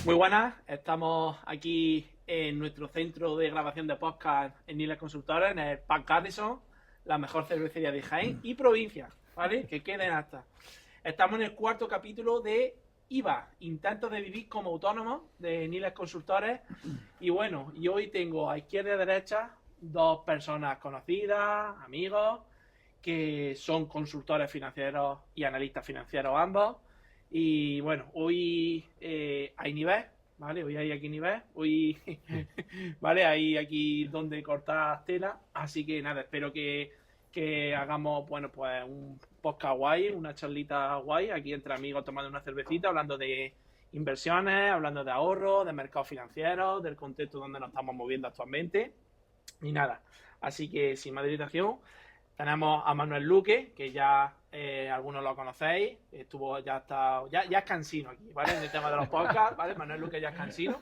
Muy buenas, estamos aquí en nuestro centro de grabación de podcast en Niles Consultores, en el Pack Garrison, la mejor cervecería de Jaén y provincia, ¿vale? Que queden hasta. Estamos en el cuarto capítulo de IVA, Intentos de Vivir como Autónomos, de Niles Consultores. Y bueno, y hoy tengo a izquierda y a derecha dos personas conocidas, amigos, que son consultores financieros y analistas financieros ambos. Y bueno, hoy hay nivel, ¿vale? Hoy hay aquí nivel, hoy, ¿vale? Hay aquí donde cortar tela, así que nada, espero que hagamos, bueno, pues un podcast guay, una charlita guay, aquí entre amigos tomando una cervecita, hablando de inversiones, hablando de ahorros, de mercados financieros, del contexto donde nos estamos moviendo actualmente, y nada, así que sin más dilatación, tenemos a Manuel Luque, que ya algunos lo conocéis, ya es cansino aquí, ¿vale? En el tema de los podcasts, ¿vale? Manuel Luque ya es cansino,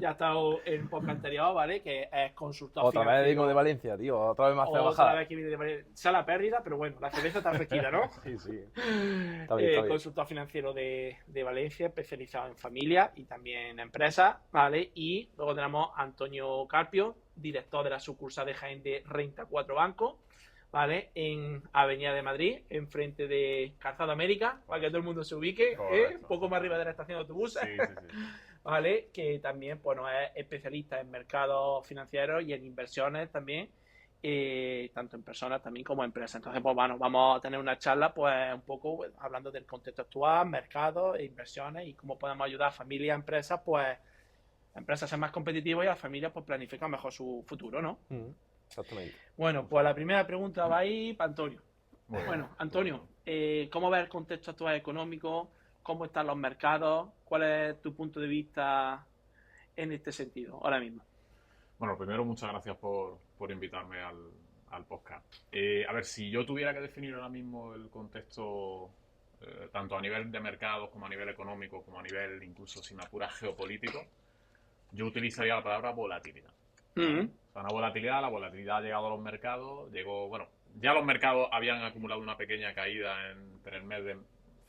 ya ha estado en un podcast anterior, ¿vale? Que es consultor Otra vez vengo de financiero. Valencia, tío. Otra vez me hace Otra bajar. vez que viene de sala pérdida, pero bueno, la cerveza está fresquita, ¿no? Sí, sí. Está bien, está bien. Consultor financiero de Valencia, especializado en familia y también en empresas, ¿vale? Y luego tenemos a Antonio Carpio, director de la sucursal de Jaén de Renta 4 Banco, ¿vale? En Avenida de Madrid, enfrente de Calzado América, para que todo el mundo se ubique, un poco más arriba de la estación de autobuses. Sí, sí, sí. ¿Vale? Que también, bueno, es especialista en mercados financieros y en inversiones también, tanto en personas también como en empresas. Entonces, pues bueno, vamos a tener una charla, pues un poco pues, hablando del contexto actual, mercados e inversiones y cómo podemos ayudar a familias, empresas, pues a empresas a ser más competitivas y a las familias pues planificar mejor su futuro, ¿no? Exactamente. Bueno, pues la primera pregunta va ahí para Antonio. Muy bien. Bueno, Antonio, ¿cómo ves el contexto actual económico? ¿Cómo están los mercados? ¿Cuál es tu punto de vista en este sentido ahora mismo? Bueno, primero, muchas gracias por invitarme al podcast. A ver, si yo tuviera que definir ahora mismo el contexto, tanto a nivel de mercados como a nivel económico, como a nivel incluso, si me apuras, geopolítico, yo utilizaría la palabra volatilidad. Mm. O sea, la volatilidad ha llegado a los mercados, bueno, ya los mercados habían acumulado una pequeña caída entre el mes de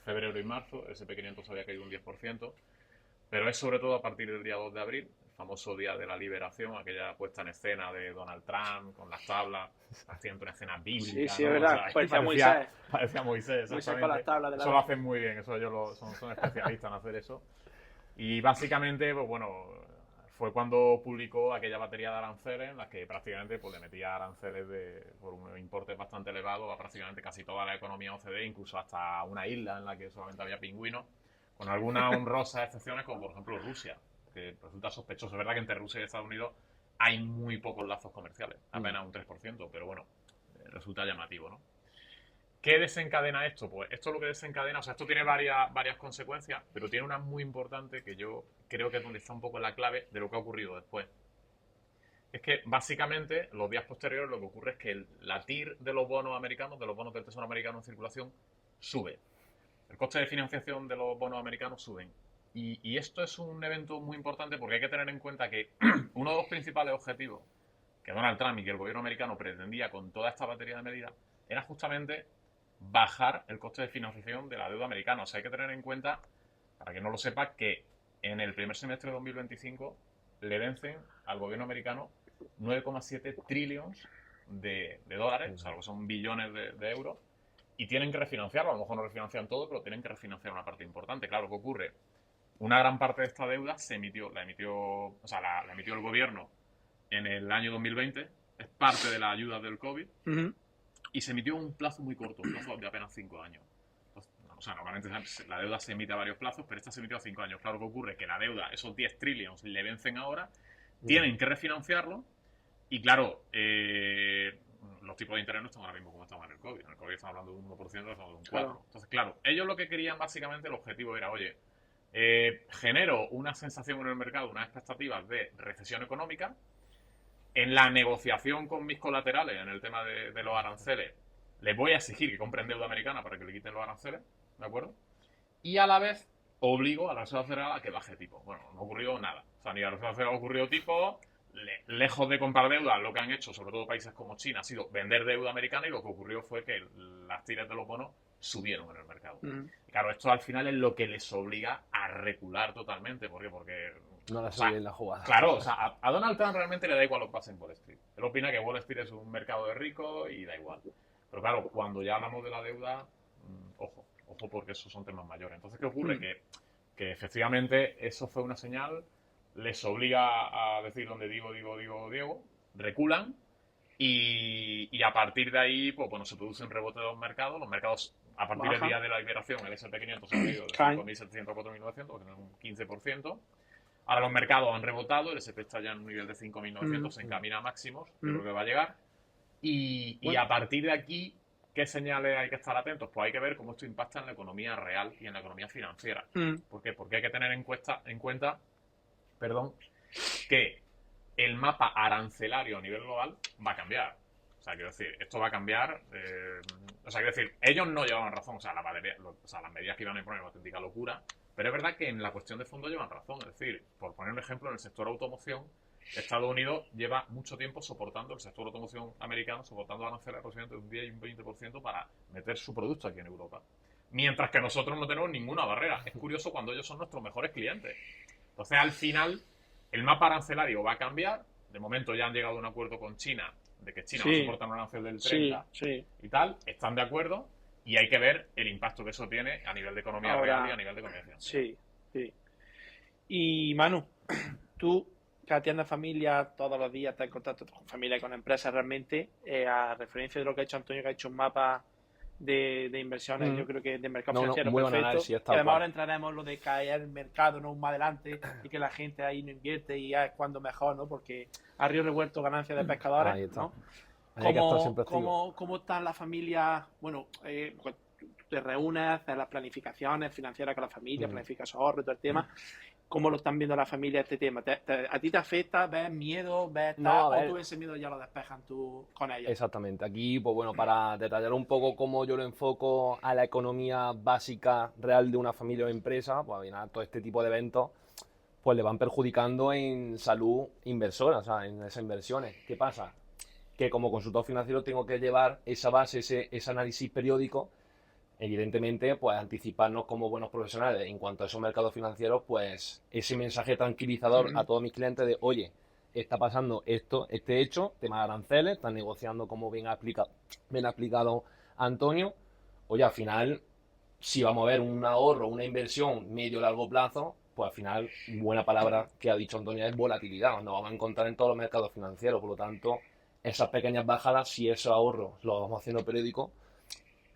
febrero y marzo, ese pequeño entonces había caído un 10%, pero es sobre todo a partir del día 2 de abril, el famoso día de la liberación, aquella puesta en escena de Donald Trump con las tablas, haciendo una escena Sí, bíblica, sí, es ¿no? O verdad. sea, Parecía Moisés. parecía Moisés, Moisés con las exactamente. tablas de la Eso lo ley. hacen muy bien, eso ellos son especialistas en hacer eso. Y básicamente, pues bueno, fue cuando publicó aquella batería de aranceles en las que prácticamente pues, le metía aranceles por un importe bastante elevado a prácticamente casi toda la economía OCDE, incluso hasta una isla en la que solamente había pingüinos, con algunas honrosas excepciones como por ejemplo Rusia, que resulta sospechoso. Es verdad que entre Rusia y Estados Unidos hay muy pocos lazos comerciales, apenas un 3%, pero bueno, resulta llamativo, ¿no? ¿Qué desencadena esto? Pues esto lo que desencadena, o sea, esto tiene varias consecuencias, pero tiene una muy importante que yo creo que es donde está un poco la clave de lo que ha ocurrido después. Es que básicamente los días posteriores lo que ocurre es que la TIR de los bonos americanos, de los bonos del Tesoro americano en circulación, sube. El coste de financiación de los bonos americanos suben. Y esto es un evento muy importante porque hay que tener en cuenta que uno de los principales objetivos que Donald Trump y que el gobierno americano pretendía con toda esta batería de medidas era justamente bajar el coste de financiación de la deuda americana. O sea, hay que tener en cuenta, para que no lo sepa, que en el primer semestre de 2025 le vencen al gobierno americano 9,7 trillones de dólares, o sea, que son billones de euros, y tienen que refinanciarlo. A lo mejor no refinancian todo, pero tienen que refinanciar una parte importante. Claro, ¿qué ocurre? Una gran parte de esta deuda la emitió el gobierno en el año 2020, es parte de la ayuda del COVID, y se emitió un plazo muy corto, un plazo de apenas 5 años. O sea, normalmente la deuda se emite a varios plazos, pero esta se emitió a 5 años. Claro, que ocurre que la deuda, esos 10 trillones, le vencen ahora, tienen que refinanciarlo, y claro, los tipos de interés no están ahora mismo como estaban en el COVID. En el COVID estamos hablando de un 1%, estamos hablando de un 4%. Claro. Entonces, claro, ellos lo que querían básicamente, el objetivo era, oye, genero una sensación en el mercado, unas expectativas de recesión económica. En la negociación con mis colaterales, en el tema de los aranceles, les voy a exigir que compren deuda americana para que le quiten los aranceles, ¿de acuerdo? Y a la vez obligo a la Reserva Federal a que baje tipo. Bueno, no ocurrió nada. O sea, ni a la Reserva Federal ocurrió tipo, lejos de comprar deuda, lo que han hecho, sobre todo países como China, ha sido vender deuda americana, y lo que ocurrió fue que las tiras de los bonos subieron en el mercado. Y claro, esto al final es lo que les obliga a recular totalmente. ¿Por qué? Porque... No la sigue en la jugada. Claro, o sea, a Donald Trump realmente le da igual lo que pase en Wall Street. Él opina que Wall Street es un mercado de ricos y da igual. Pero claro, cuando ya hablamos de la deuda, ojo porque esos son temas mayores. Entonces, ¿qué ocurre? Que efectivamente eso fue una señal, les obliga a decir donde digo, reculan y a partir de ahí, pues bueno, se produce un rebote de los mercados a partir del día de la liberación, el S&P 500 se ha ido de 5.700 a 4.900, que es un 15%. Ahora los mercados han rebotado, el S&P está ya en un nivel de 5.900, se encamina a máximos, yo creo que va a llegar. Y a partir de aquí, ¿qué señales hay que estar atentos? Pues hay que ver cómo esto impacta en la economía real y en la economía financiera. ¿Por qué? Porque hay que tener en cuenta que el mapa arancelario a nivel global va a cambiar. O sea, quiero decir, esto va a cambiar. Quiero decir, ellos no llevaban razón. O sea, las medidas que iban a imponer una auténtica locura. Pero es verdad que en la cuestión de fondo llevan razón. Es decir, por poner un ejemplo, en el sector automoción, Estados Unidos lleva mucho tiempo soportando, el sector automoción americano, soportando aranceles aproximadamente un 10 y un 20% para meter su producto aquí en Europa. Mientras que nosotros no tenemos ninguna barrera. Es curioso cuando ellos son nuestros mejores clientes. Entonces, al final, el mapa arancelario va a cambiar. De momento ya han llegado a un acuerdo con China de que China va a soportar un arancel del 30 y tal. Están de acuerdo y hay que ver el impacto que eso tiene a nivel de economía real y a nivel de economía financiera. Sí. Y Manu, tú que atiendes familia todos los días, estás en contacto con familia y con empresas realmente, a referencia de lo que ha hecho Antonio, que ha hecho un mapa de inversiones, yo creo que de mercado financiero muy perfecto. Y además ahora entraremos en lo de caer el mercado, no más adelante, y que la gente ahí no invierte y ya es cuando mejor, ¿no? Porque a río revuelto ganancias de pescadores, ¿no? ¿Cómo están las familias? Bueno, pues, te reúnes, haces las planificaciones financieras con la familia, planificas ahorros y todo el tema. ¿Cómo lo están viendo la familia este tema? ¿A ti te afecta? ¿Ves miedo? ¿O tú ese miedo ya lo despejan tú con ellos? Exactamente. Aquí, pues bueno, para detallar un poco cómo yo lo enfoco a la economía básica real de una familia o empresa, pues al final todo este tipo de eventos pues le van perjudicando en salud inversora, o sea, en esas inversiones. ¿Qué pasa? Que como consultor financiero tengo que llevar esa base, ese análisis periódico. Evidentemente, pues anticiparnos como buenos profesionales en cuanto a esos mercados financieros, pues ese mensaje tranquilizador a todos mis clientes de, oye, está pasando este hecho, tema de aranceles, están negociando como bien ha explicado Antonio. Oye, al final, si vamos a ver un ahorro, una inversión medio largo plazo, pues al final, buena palabra que ha dicho Antonio es volatilidad, nos vamos a encontrar en todos los mercados financieros, por lo tanto, esas pequeñas bajadas, si esos ahorros los vamos haciendo periódicos,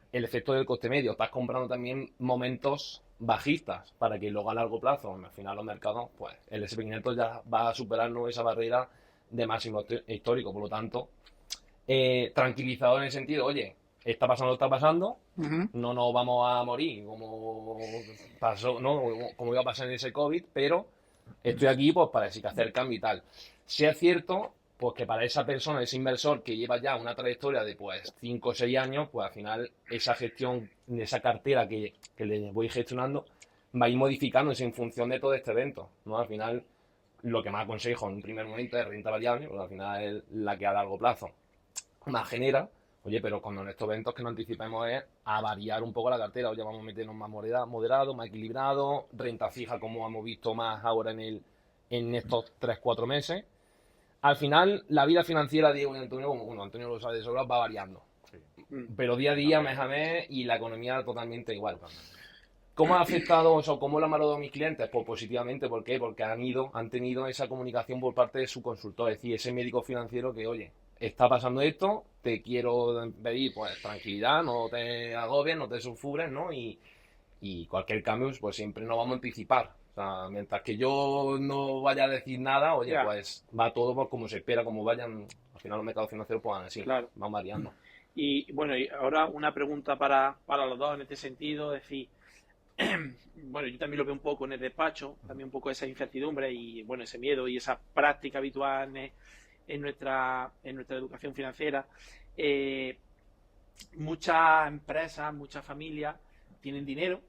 el efecto del coste medio. Estás comprando también momentos bajistas para que luego a largo plazo, al final los mercados, pues el S&P 500 ya va a superarnos esa barrera de máximo histórico. Por lo tanto, tranquilizado en el sentido, oye, está pasando, no nos vamos a morir como pasó, ¿no? Como iba a pasar en ese COVID, pero estoy aquí pues para decir que hacer cambio y tal. Si es cierto, pues que para esa persona, ese inversor que lleva ya una trayectoria de pues 5 o 6 años, pues al final esa gestión de esa cartera que le voy gestionando va a ir modificándose en función de todo este evento, ¿no? Al final, lo que más aconsejo en un primer momento es renta variable, porque al final es la que a largo plazo más genera. Oye, pero cuando en estos eventos que nos anticipemos es a variar un poco la cartera, oye, vamos a meternos más moderado, más equilibrado, renta fija como hemos visto más ahora en estos 3-4 meses. Al final, la vida financiera de Diego y Antonio, como bueno, Antonio lo sabe de sobra, va variando. Sí. Pero día a día, mes a mes, y la economía totalmente igual. ¿Cómo ha afectado, o sea, cómo lo han valorado mis clientes? Pues positivamente, ¿por qué? Porque han tenido esa comunicación por parte de su consultor, es decir, ese médico financiero que, oye, está pasando esto, te quiero pedir, pues, tranquilidad, no te agobies, no te sulfures, ¿no? Y cualquier cambio, pues siempre nos vamos a anticipar. O sea, mientras que yo no vaya a decir nada, oye, pues va todo por como se espera, como vayan, al final los mercados financieros pues van así, van variando. Y bueno, y ahora una pregunta para los dos en este sentido, es decir, bueno, yo también lo veo un poco en el despacho, también un poco esa incertidumbre y bueno, ese miedo y esa práctica habitual en nuestra educación financiera. Muchas empresas, muchas familias tienen dinero,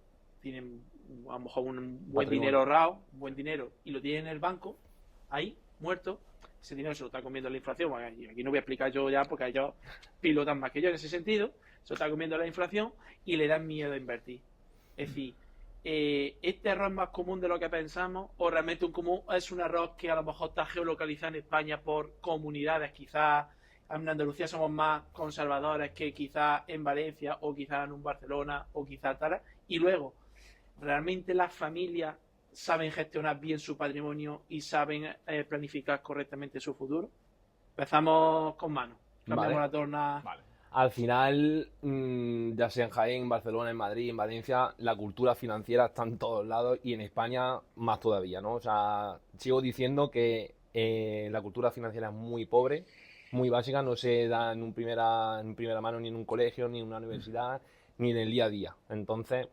tienen a lo mejor un buen dinero ahorrado, un buen dinero, y lo tienen en el banco, ahí, muerto. Ese dinero se lo está comiendo la inflación. Bueno, aquí no voy a explicar yo ya porque ellos pilotan más que yo en ese sentido. se está comiendo la inflación y le dan miedo a invertir. Es decir, ¿este error es más común de lo que pensamos o realmente es un error que a lo mejor está geolocalizado en España por comunidades? Quizás en Andalucía somos más conservadores que quizás en Valencia o quizás en un Barcelona o quizás tal. Y luego, ¿realmente las familias saben gestionar bien su patrimonio y saben planificar correctamente su futuro? Empezamos con Manu. Cambiamos Vale. la torna. Vale. Al final, ya sea en Jaén, en Barcelona, en Madrid, en Valencia, la cultura financiera está en todos lados y en España más todavía, ¿no? O sea, sigo diciendo que la cultura financiera es muy pobre, muy básica, no se da en primera mano ni en un colegio, ni en una universidad, ni en el día a día. Entonces,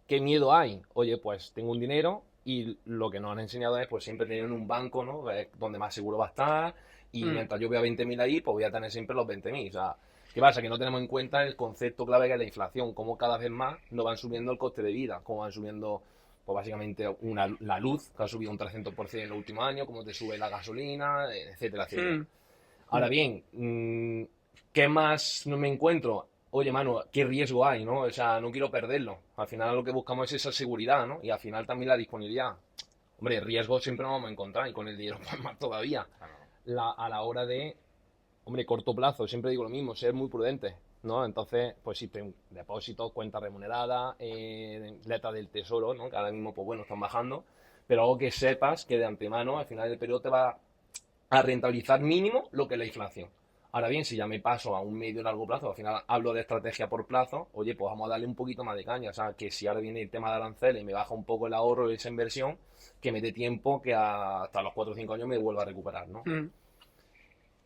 ¿qué miedo hay? Oye, pues tengo un dinero y lo que nos han enseñado es pues siempre tener un banco, ¿no? Donde más seguro va a estar y mientras yo vea 20.000 ahí, pues voy a tener siempre los 20.000. O sea, ¿qué pasa? Que no tenemos en cuenta el concepto clave que es la inflación, cómo cada vez más nos van subiendo el coste de vida, cómo van subiendo, pues básicamente la luz, que ha subido un 300% en los últimos años, cómo te sube la gasolina, etcétera, etcétera. Ahora bien, ¿qué más no me encuentro? Oye, Manu, ¿qué riesgo hay, no? O sea, no quiero perderlo. Al final lo que buscamos es esa seguridad, ¿no? Y al final también la disponibilidad. Hombre, riesgo siempre nos vamos a encontrar y con el dinero pues, más todavía. Claro. A la hora de, hombre, corto plazo, siempre digo lo mismo, ser muy prudente, ¿no? Entonces, pues existen depósitos, cuentas remuneradas, letras del tesoro, ¿no? Que ahora mismo, pues bueno, están bajando. Pero algo que sepas que de antemano, al final del periodo te va a rentabilizar mínimo lo que es la inflación. Ahora bien, si ya me paso a un medio y largo plazo, al final hablo de estrategia por plazo, oye, pues vamos a darle un poquito más de caña. O sea, que si ahora viene el tema de aranceles y me baja un poco el ahorro y esa inversión, que me dé tiempo que hasta los 4 o 5 años me vuelva a recuperar, ¿no?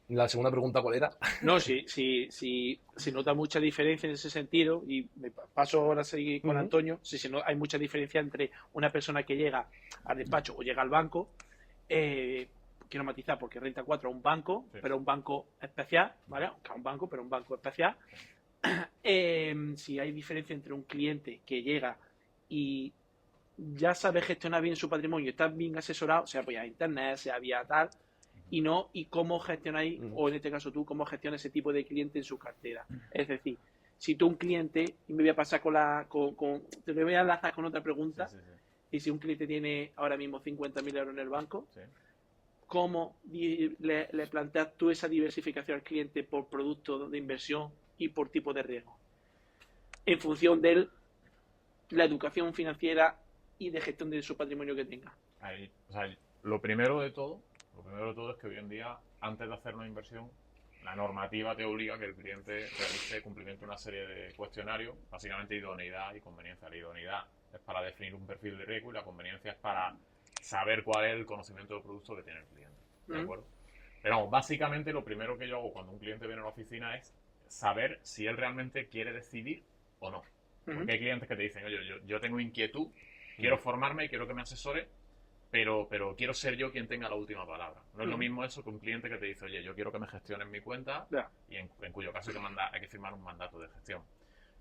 La segunda pregunta, ¿cuál era? No, si nota mucha diferencia en ese sentido, y me paso ahora a seguir con Antonio, si no, hay mucha diferencia entre una persona que llega al despacho o llega al banco, quiero matizar porque Renta 4 es un banco, Sí. pero un banco especial, ¿vale? Aunque es un banco, pero un banco especial. Si hay diferencia entre un cliente que llega y ya sabe gestionar bien su patrimonio, está bien asesorado, sea vía internet, sea vía tal, y cómo gestionáis, o en este caso tú, cómo gestionas ese tipo de cliente en su cartera. Es decir, si tú un cliente, y me voy a pasar te lo voy a enlazar con otra pregunta, Sí. y si un cliente tiene ahora mismo 50.000 euros en el banco, Sí. ¿cómo le planteas tú esa diversificación al cliente por producto de inversión y por tipo de riesgo? En función de la educación financiera y de gestión de su patrimonio que tenga. Ahí, o sea, lo primero de todo es que hoy en día, antes de hacer una inversión, la normativa te obliga a que el cliente realice cumplimiento de una serie de cuestionarios, básicamente idoneidad y conveniencia. La idoneidad es para definir un perfil de riesgo y la conveniencia es para saber cuál es el conocimiento del producto que tiene el cliente. ¿De acuerdo? Pero vamos, básicamente lo primero que yo hago cuando un cliente viene a la oficina es saber si él realmente quiere decidir o no. Porque hay clientes que te dicen, oye, yo tengo inquietud, quiero formarme, quiero que me asesore, pero quiero ser yo quien tenga la última palabra. No es lo mismo eso que un cliente que te dice, oye, yo quiero que me gestionen mi cuenta, y en cuyo caso hay que firmar un mandato de gestión.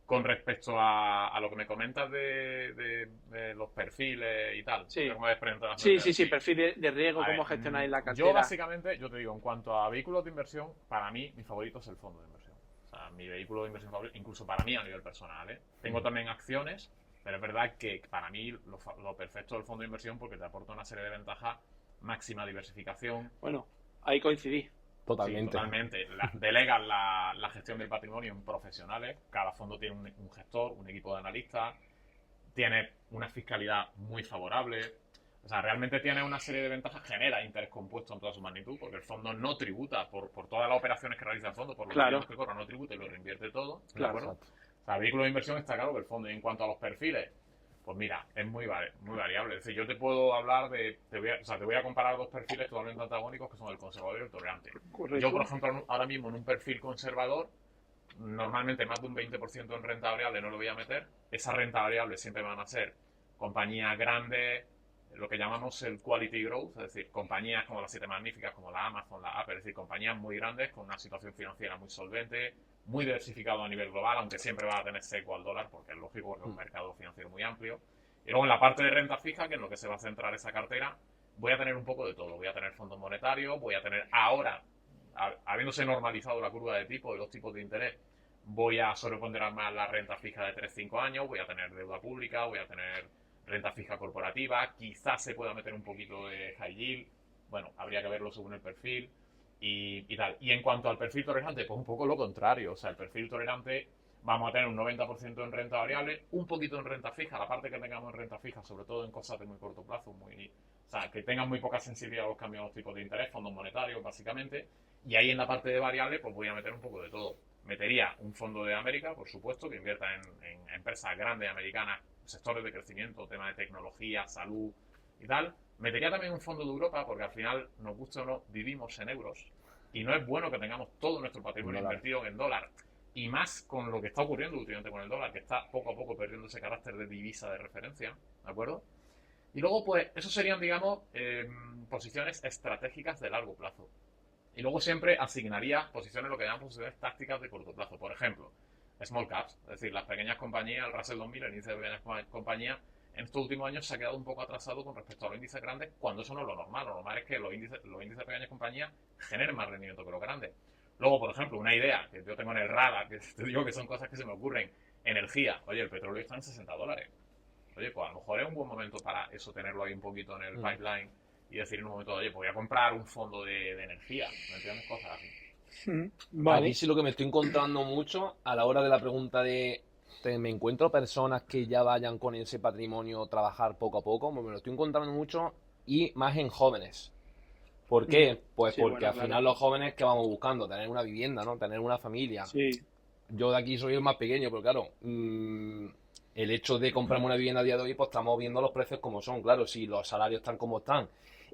Con respecto a lo que me comentas de los perfiles y tal, Sí. ¿cómo presentado? Sí, perfil de riesgo, A ver, cómo gestionáis la cartera. Yo básicamente, yo te digo, en cuanto a vehículos de inversión, para mí, mi favorito es el fondo de inversión. O sea, mi vehículo de inversión favorito, incluso para mí a nivel personal, ¿eh? Tengo también acciones, pero es verdad que para mí lo perfecto es el fondo de inversión porque te aporta una serie de ventajas, máxima diversificación. Bueno, ahí coincidí. Totalmente. Sí, totalmente. Delegas la gestión del patrimonio en profesionales. Cada fondo tiene un gestor, un equipo de analistas. Tiene una fiscalidad muy favorable. O sea, realmente tiene una serie de ventajas. Genera interés compuesto en toda su magnitud, porque el fondo no tributa por todas las operaciones que realiza el fondo, por los dividendos que cobra, no tributa y lo reinvierte todo. ¿De acuerdo? O sea, vehículo de inversión está claro que el fondo. Y en cuanto a los perfiles, pues mira, es muy variable. Es decir, yo te puedo hablar te voy a comparar dos perfiles totalmente antagónicos que son el conservador y el tolerante. Correcto. Yo, por ejemplo, ahora mismo en un perfil conservador, normalmente más de un 20% en renta variable no lo voy a meter. Esa renta variable siempre van a ser compañías grandes, lo que llamamos el quality growth, es decir, compañías como las 7 magníficas, como la Amazon, la Apple, es decir, compañías muy grandes con una situación financiera muy solvente, muy diversificado a nivel global, aunque siempre va a tener seco al dólar, porque es lógico, porque es un mercado financiero muy amplio. Y luego en la parte de renta fija, que es en lo que se va a centrar esa cartera, voy a tener un poco de todo. Voy a tener fondos monetarios, voy a tener ahora, habiéndose normalizado la curva de tipo, de los tipos de interés, voy a sobreponderar más la renta fija de 3-5 años, voy a tener deuda pública, voy a tener renta fija corporativa, quizás se pueda meter un poquito de high yield, bueno, habría que verlo según el perfil y tal. Y en cuanto al perfil tolerante, pues un poco lo contrario, o sea, el perfil tolerante vamos a tener un 90% en renta variable, un poquito en renta fija, la parte que tengamos en renta fija, sobre todo en cosas de muy corto plazo, o sea, que tengan muy poca sensibilidad a los cambios de los tipos de interés, fondos monetarios, básicamente, y ahí en la parte de variable, pues voy a meter un poco de todo. Metería un fondo de América, por supuesto, que invierta en empresas grandes americanas, sectores de crecimiento, tema de tecnología, salud y tal. Metería también un fondo de Europa, porque al final, nos guste o no, vivimos en euros. Y no es bueno que tengamos todo nuestro patrimonio invertido en dólar. Y más con lo que está ocurriendo últimamente con el dólar, que está poco a poco perdiendo ese carácter de divisa de referencia, ¿de acuerdo? Y luego, pues, eso serían, digamos, posiciones estratégicas de largo plazo. Y luego siempre asignaría posiciones, lo que llaman posiciones tácticas de corto plazo. Por ejemplo, small caps, es decir, las pequeñas compañías, el Russell 2000, el índice de pequeñas compañías, en estos últimos años se ha quedado un poco atrasado con respecto a los índices grandes, cuando eso no es lo normal. Lo normal es que los índices de pequeñas compañías generen más rendimiento que los grandes. Luego, por ejemplo, una idea que yo tengo en el radar, que te digo que son cosas que se me ocurren, energía. Oye, el petróleo está en $60. Oye, pues a lo mejor es un buen momento para eso, tenerlo ahí un poquito en el pipeline y decir en un momento, oye, pues voy a comprar un fondo de energía, ¿me entiendes? Cosas así. Vale. Aquí sí lo que me estoy encontrando mucho a la hora de la pregunta me encuentro personas que ya vayan con ese patrimonio trabajar poco a poco, me lo estoy encontrando mucho y más en jóvenes. ¿Por qué? Pues Sí, porque bueno, al claro. final los jóvenes que vamos buscando, tener una vivienda, ¿no? Tener una familia. Sí, Yo de aquí soy el más pequeño, pero claro, el hecho de comprarme una vivienda a día de hoy, pues estamos viendo los precios como son. Claro, si los salarios están como están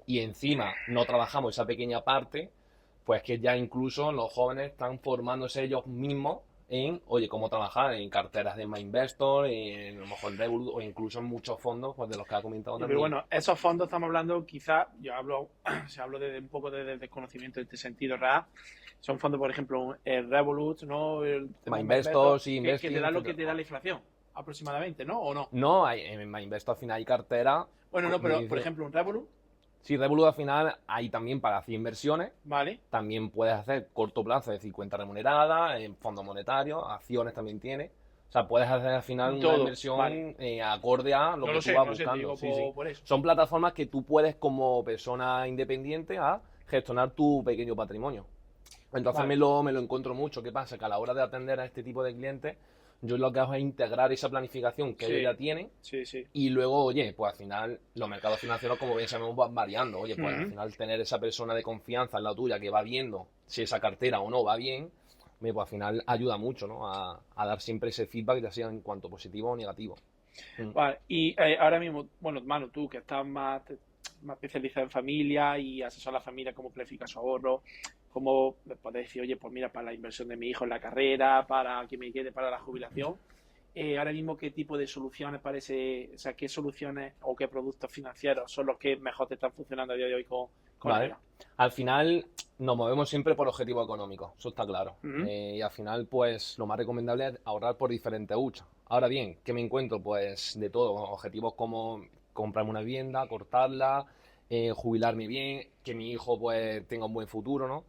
y encima no trabajamos esa pequeña parte, pues que ya incluso los jóvenes están formándose ellos mismos en, oye, cómo trabajar en carteras de MyInvestor, en a lo mejor Revolut o incluso en muchos fondos, pues de los que ha comentado pero también. bueno, esos fondos estamos hablando, quizás, se hablo de un poco de desconocimiento en este sentido real. Son fondos, por ejemplo, el Revolut, ¿no? El tema MyInvestor, sí, que Investing, te da lo que etcétera. te da la inflación, aproximadamente, ¿no? ¿O no? No, en MyInvestor al final hay cartera. Bueno, no, pero me por dice- ejemplo, un Revolut, Sí, Revolut al final hay también para hacer inversiones. ¿vale? También puedes hacer corto plazo, es decir, cuenta remunerada, en fondos monetarios, acciones también tiene. O sea, puedes hacer al final una Todo, inversión vale. acorde a lo No que lo tú sé, vas no sé, te buscando. digo Sí, sí. por eso. Son plataformas que tú puedes, como persona independiente, a gestionar tu pequeño patrimonio. Entonces Vale. me lo encuentro mucho. ¿Qué pasa? Que a la hora de atender a este tipo de clientes, yo lo que hago es integrar esa planificación que Sí. ellos ya tienen Sí, sí. y luego, oye, pues al final los mercados financieros, como bien sabemos, van variando. Oye, pues al Ujú. final tener esa persona de confianza en la tuya que va viendo si esa cartera o no va bien, pues al final ayuda mucho, ¿no? A dar siempre ese feedback, ya sea en cuanto positivo o negativo. Vale, y ahora mismo, bueno, Manu, tú que estás más especializado en familia y asesoras a la familia cómo planifica su ahorro, cómo le puedes decir, oye, pues mira, para la inversión de mi hijo en la carrera, para que me quede para la jubilación. Ahora mismo, ¿qué tipo de soluciones parece, o sea, qué soluciones o qué productos financieros son los que mejor te están funcionando a día de hoy con Vale. ERA? Al final nos movemos siempre por objetivo económico, eso está claro. Ujú. Y al final, pues lo más recomendable es ahorrar por diferentes huchas. Ahora bien, ¿qué me encuentro? Pues de todo, objetivos como comprarme una vivienda, cortarla, jubilarme bien, que mi hijo pues tenga un buen futuro, ¿no?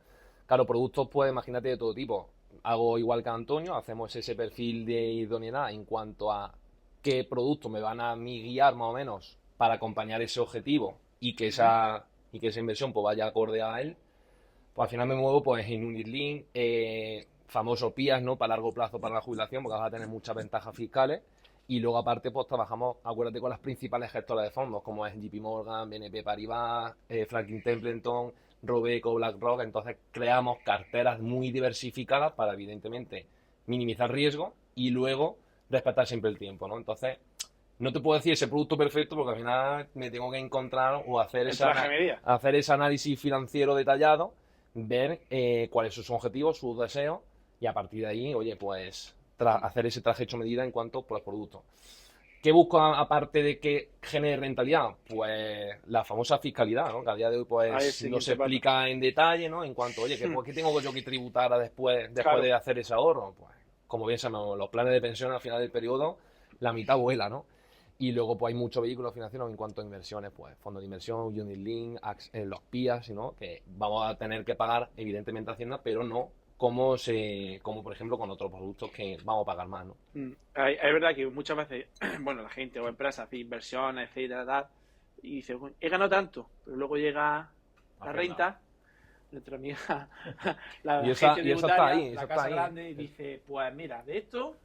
Claro, productos pues imagínate de todo tipo. Hago igual que Antonio, hacemos ese perfil de idoneidad en cuanto a qué productos me van a mí guiar más o menos para acompañar ese objetivo y que esa inversión pues vaya acorde a él. Pues al final me muevo pues en un link, famoso PIAs, ¿no? Para largo plazo para la jubilación, porque vas a tener muchas ventajas fiscales. Y luego aparte pues trabajamos, acuérdate, con las principales gestoras de fondos, como es JP Morgan, BNP Paribas, Franklin Templeton, Robeco, BlackRock. Entonces creamos carteras muy diversificadas para evidentemente minimizar riesgo y luego respetar siempre el tiempo, ¿no? Entonces no te puedo decir ese producto perfecto porque al final me tengo que encontrar o hacer El traje a medida. ese análisis financiero detallado, ver cuáles son sus objetivos, sus deseos y a partir de ahí, oye, pues hacer ese traje hecho medida en cuanto pues, productos. ¿Qué busco aparte de que genere rentabilidad? Pues la famosa fiscalidad, ¿no? Que a día de hoy Ahí pues el no siguiente se paso. explica en detalle, ¿no? En cuanto, oye, ¿qué tengo yo que tributar después Claro. de hacer ese ahorro? Pues como bien sabemos, los planes de pensión al final del periodo, la mitad vuela, ¿no? Y luego pues hay muchos vehículos financieros en cuanto a inversiones, pues fondos de inversión, Unit Link, los PIAs, ¿no? Que vamos a tener que pagar evidentemente Hacienda, pero no como por ejemplo con otros productos que vamos a pagar más, ¿no? Es verdad que muchas veces, bueno, la gente o empresas hace inversiones, etcétera, tal, y dice, "Bueno, he ganado tanto", pero luego llega la renta, nuestra amiga, la Y esa- agencia y eso está tributaria, ahí, eso la está casa ahí. grande, y dice, pues mira, de esto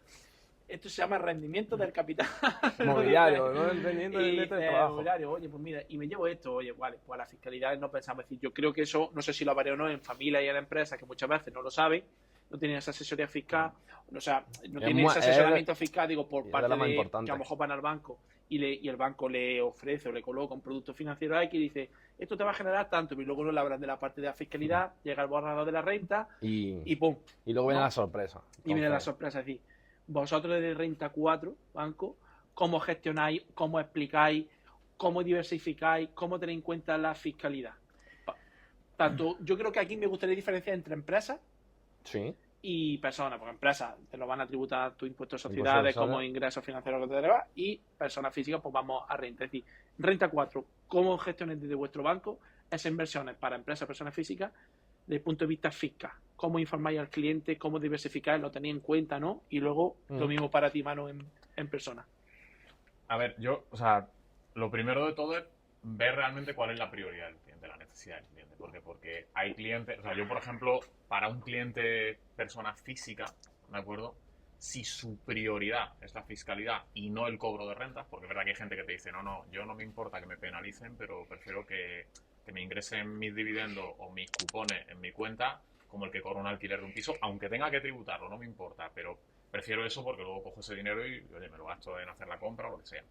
se llama rendimiento del capital. Mobiliario, ¿no? El rendimiento Y del neto del dice, trabajo. mobiliario, oye, pues mira, y me llevo esto, oye, vale, pues la fiscalidad no pensamos. Es decir, yo creo que eso, no sé si lo haré o no, en familia y en empresas, que muchas veces no lo saben, no tienen esa asesoría fiscal, o sea, no Es tienen mu- ese es- asesoramiento fiscal, digo, por es de parte la más de, importante. que a lo mejor van al banco y el banco le ofrece o le coloca un producto financiero X y dice, esto te va a generar tanto, y luego no le hablan de la parte de la fiscalidad, llega el borrador de la renta y Y ¡pum! luego viene ¿no? la sorpresa. Y viene la Entonces, sorpresa, es decir, vosotros desde Renta 4, banco, ¿cómo gestionáis, cómo explicáis, cómo diversificáis, cómo tenéis en cuenta la fiscalidad? Tanto, yo creo que aquí me gustaría diferenciar entre empresas sí. y personas, porque empresas te lo van a tributar tu impuesto de Impuesto de sociedades sociedad. como ingresos financieros que te deba, y personas físicas pues vamos a renta. Es decir, Renta 4, ¿cómo gestionáis desde vuestro banco esas inversiones para empresas, personas físicas, desde el punto de vista fiscal? ¿Cómo informáis al cliente? ¿Cómo diversificáis? ¿Lo tenéis en cuenta, no? Y luego lo mismo para ti, Manu, en persona. A ver, o sea, lo primero de todo es ver realmente cuál es la prioridad del cliente, la necesidad del cliente. ¿Por qué? Porque hay clientes, o sea, yo por ejemplo, para un cliente persona física, ¿de acuerdo? Si su prioridad es la fiscalidad y no el cobro de rentas, porque es verdad que hay gente que te dice, no, yo no me importa que me penalicen, pero prefiero que me ingresen mis dividendos o mis cupones en mi cuenta como el que cobra un alquiler de un piso, aunque tenga que tributarlo, no me importa, pero prefiero eso porque luego cojo ese dinero y, oye, me lo gasto en hacer la compra o lo que sea.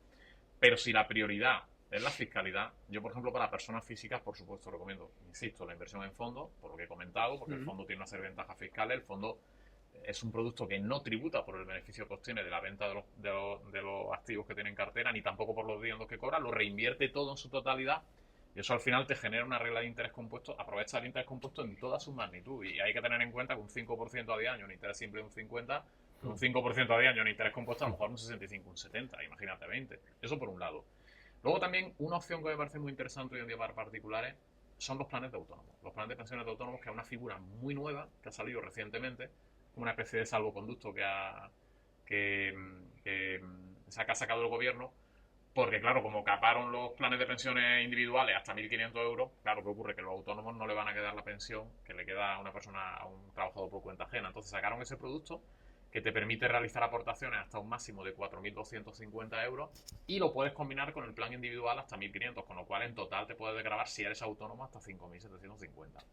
Pero si la prioridad es la fiscalidad, yo, por ejemplo, para personas físicas, por supuesto, recomiendo, insisto, la inversión en fondo, por lo que he comentado, porque el fondo tiene una serie de ventajas fiscales. El fondo es un producto que no tributa por el beneficio que obtiene de la venta de los activos que tiene en cartera, ni tampoco por los dividendos que cobra, lo reinvierte todo en su totalidad. Y eso al final te genera una regla de interés compuesto, aprovecha el interés compuesto en toda su magnitud. Y hay que tener en cuenta que un 5% a diario, un interés simple de un 50%, un 5% a diario en interés compuesto, a lo mejor un 65, un 70, imagínate 20. Eso por un lado. Luego también una opción que me parece muy interesante hoy en día para particulares son los planes de autónomos. Los planes de pensiones de autónomos, que es una figura muy nueva que ha salido recientemente, una especie de salvoconducto que se ha sacado el gobierno, porque claro, como caparon los planes de pensiones individuales hasta 1.500 euros, claro, ¿qué ocurre? Que los autónomos no le van a quedar la pensión que le queda a una persona, a un trabajador por cuenta ajena. Entonces sacaron ese producto que te permite realizar aportaciones hasta un máximo de 4.250 euros y lo puedes combinar con el plan individual hasta 1.500, con lo cual en total te puedes desgravar, si eres autónomo, hasta 5.750.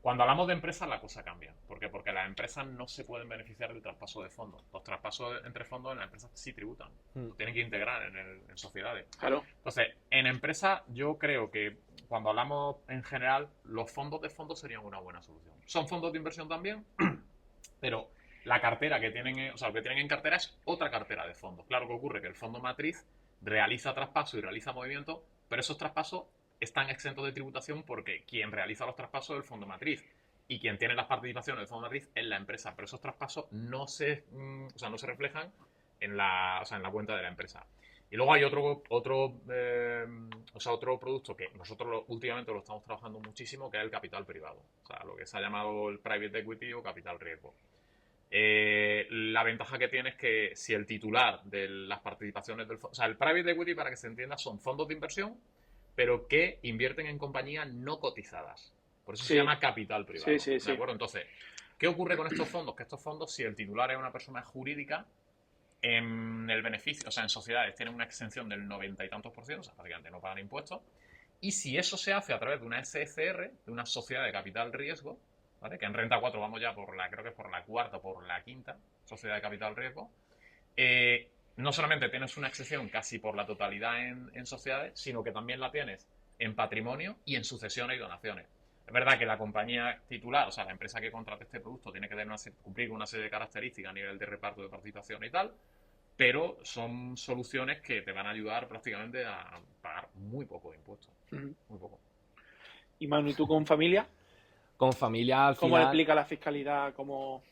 Cuando hablamos de empresas la cosa cambia. ¿Por qué? Porque las empresas no se pueden beneficiar del traspaso de fondos. Los traspasos entre fondos en las empresas sí tributan. Lo tienen que integrar en sociedades. Claro. Entonces, en empresas yo creo que cuando hablamos en general, los fondos de fondos serían una buena solución. Son fondos de inversión también, pero la cartera que tienen, o sea, lo que tienen en cartera es otra cartera de fondos. Claro que ocurre que el fondo matriz realiza traspasos y realiza movimientos, pero esos traspasos están exentos de tributación porque quien realiza los traspasos es el fondo matriz y quien tiene las participaciones del fondo matriz es la empresa, pero esos traspasos no se reflejan en la cuenta de la empresa. Y luego hay otro producto que nosotros últimamente lo estamos trabajando muchísimo, que es el capital privado, o sea, lo que se ha llamado el private equity o capital riesgo. La ventaja que tiene es que si el titular de las participaciones del fondo, o sea, el private equity, para que se entienda, son fondos de inversión pero que invierten en compañías no cotizadas. Por eso se llama capital privado. ¿De acuerdo? Entonces, ¿qué ocurre con estos fondos? Que estos fondos, si el titular es una persona jurídica, en el beneficio, o sea, en sociedades tienen una exención del 90 y tantos %, o sea, prácticamente no pagan impuestos. Y si eso se hace a través de una SCR, de una sociedad de capital riesgo, ¿vale? Que en Renta 4 vamos ya creo que es por la cuarta o por la quinta sociedad de capital riesgo, no solamente tienes una excepción casi por la totalidad en sociedades, sino que también la tienes en patrimonio y en sucesiones y donaciones. Es verdad que la compañía titular, o sea, la empresa que contrate este producto, tiene que cumplir con una serie de características a nivel de reparto de participación y tal, pero son soluciones que te van a ayudar prácticamente a pagar muy poco impuesto. Muy poco. Y Manu, ¿y tú con familia? Con familia, al ¿Cómo final, le explica la fiscalidad? ¿Cómo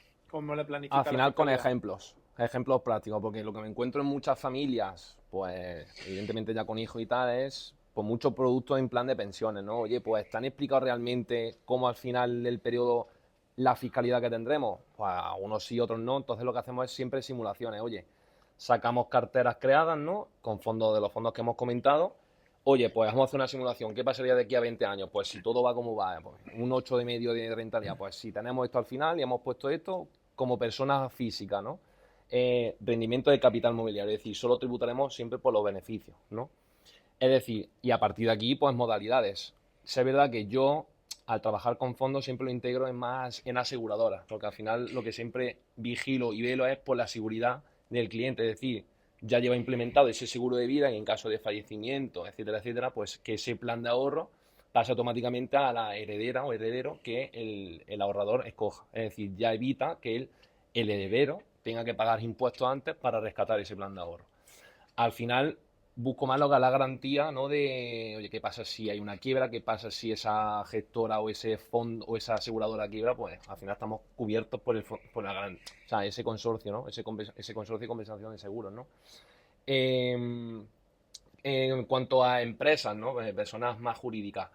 le planifica al final la con fiscalidad? ejemplos prácticos, porque lo que me encuentro en muchas familias, pues evidentemente ya con hijos y tal, es pues muchos productos en plan de pensiones, ¿no? Oye, pues ¿están explicados realmente cómo al final del periodo la fiscalidad que tendremos, pues unos sí, otros no. Entonces lo que hacemos es siempre simulaciones. Oye, sacamos carteras creadas, ¿no? Con fondos de los fondos que hemos comentado. Oye, pues vamos a hacer una simulación. ¿Qué pasaría de aquí a 20 años? Pues si todo va como va, pues un 8,5 de rentabilidad. Pues si tenemos esto al final y hemos puesto esto como persona física, ¿no? Rendimiento de capital mobiliario, es decir, solo tributaremos siempre por los beneficios, ¿no? Es decir, y a partir de aquí, pues modalidades. Es verdad que yo, al trabajar con fondos, siempre lo integro en aseguradoras, porque al final lo que siempre vigilo y velo es por la seguridad del cliente, es decir, ya lleva implementado ese seguro de vida y en caso de fallecimiento, etcétera, etcétera, pues que ese plan de ahorro pasa automáticamente a la heredera o heredero que el ahorrador escoja. Es decir, ya evita que el heredero tenga que pagar impuestos antes para rescatar ese plan de ahorro. Al final busco más lo que la garantía, ¿no? De, oye, ¿qué pasa si hay una quiebra? ¿Qué pasa si esa gestora o ese fondo o esa aseguradora quiebra? Pues al final estamos cubiertos por la garantía, o sea, ese consorcio, ¿no? Ese consorcio de compensación de seguros, ¿no? En cuanto a empresas, ¿no? Personas más jurídicas,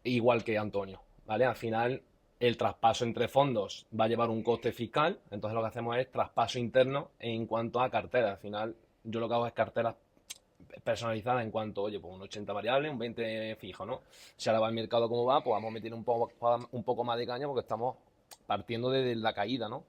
igual que Antonio, ¿vale? Al final el traspaso entre fondos va a llevar un coste fiscal, entonces lo que hacemos es traspaso interno en cuanto a cartera. Al final yo lo que hago es carteras personalizadas en cuanto, oye, pues un 80 variable, un 20 fijo, ¿no? Si ahora va el mercado como va, pues vamos a meter un poco más de caña porque estamos partiendo de la caída, ¿no?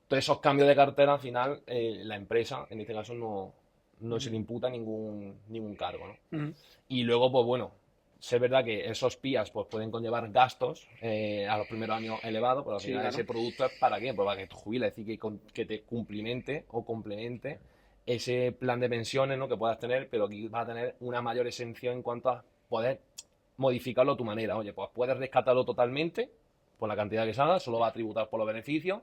Todos esos cambios de cartera, al final, la empresa, en este caso, no se le imputa ningún cargo, ¿no? Y luego, pues bueno, sí es verdad que esos PIAs pues, pueden conllevar gastos a los primeros años elevados, pero al final ese producto es ¿para qué? Pues para que te jubiles, es decir, que te cumplimente o complemente ese plan de pensiones, ¿no? Que puedas tener, pero que vas a tener una mayor exención en cuanto a poder modificarlo a tu manera. Oye, pues puedes rescatarlo totalmente por la cantidad que salga, solo va a tributar por los beneficios.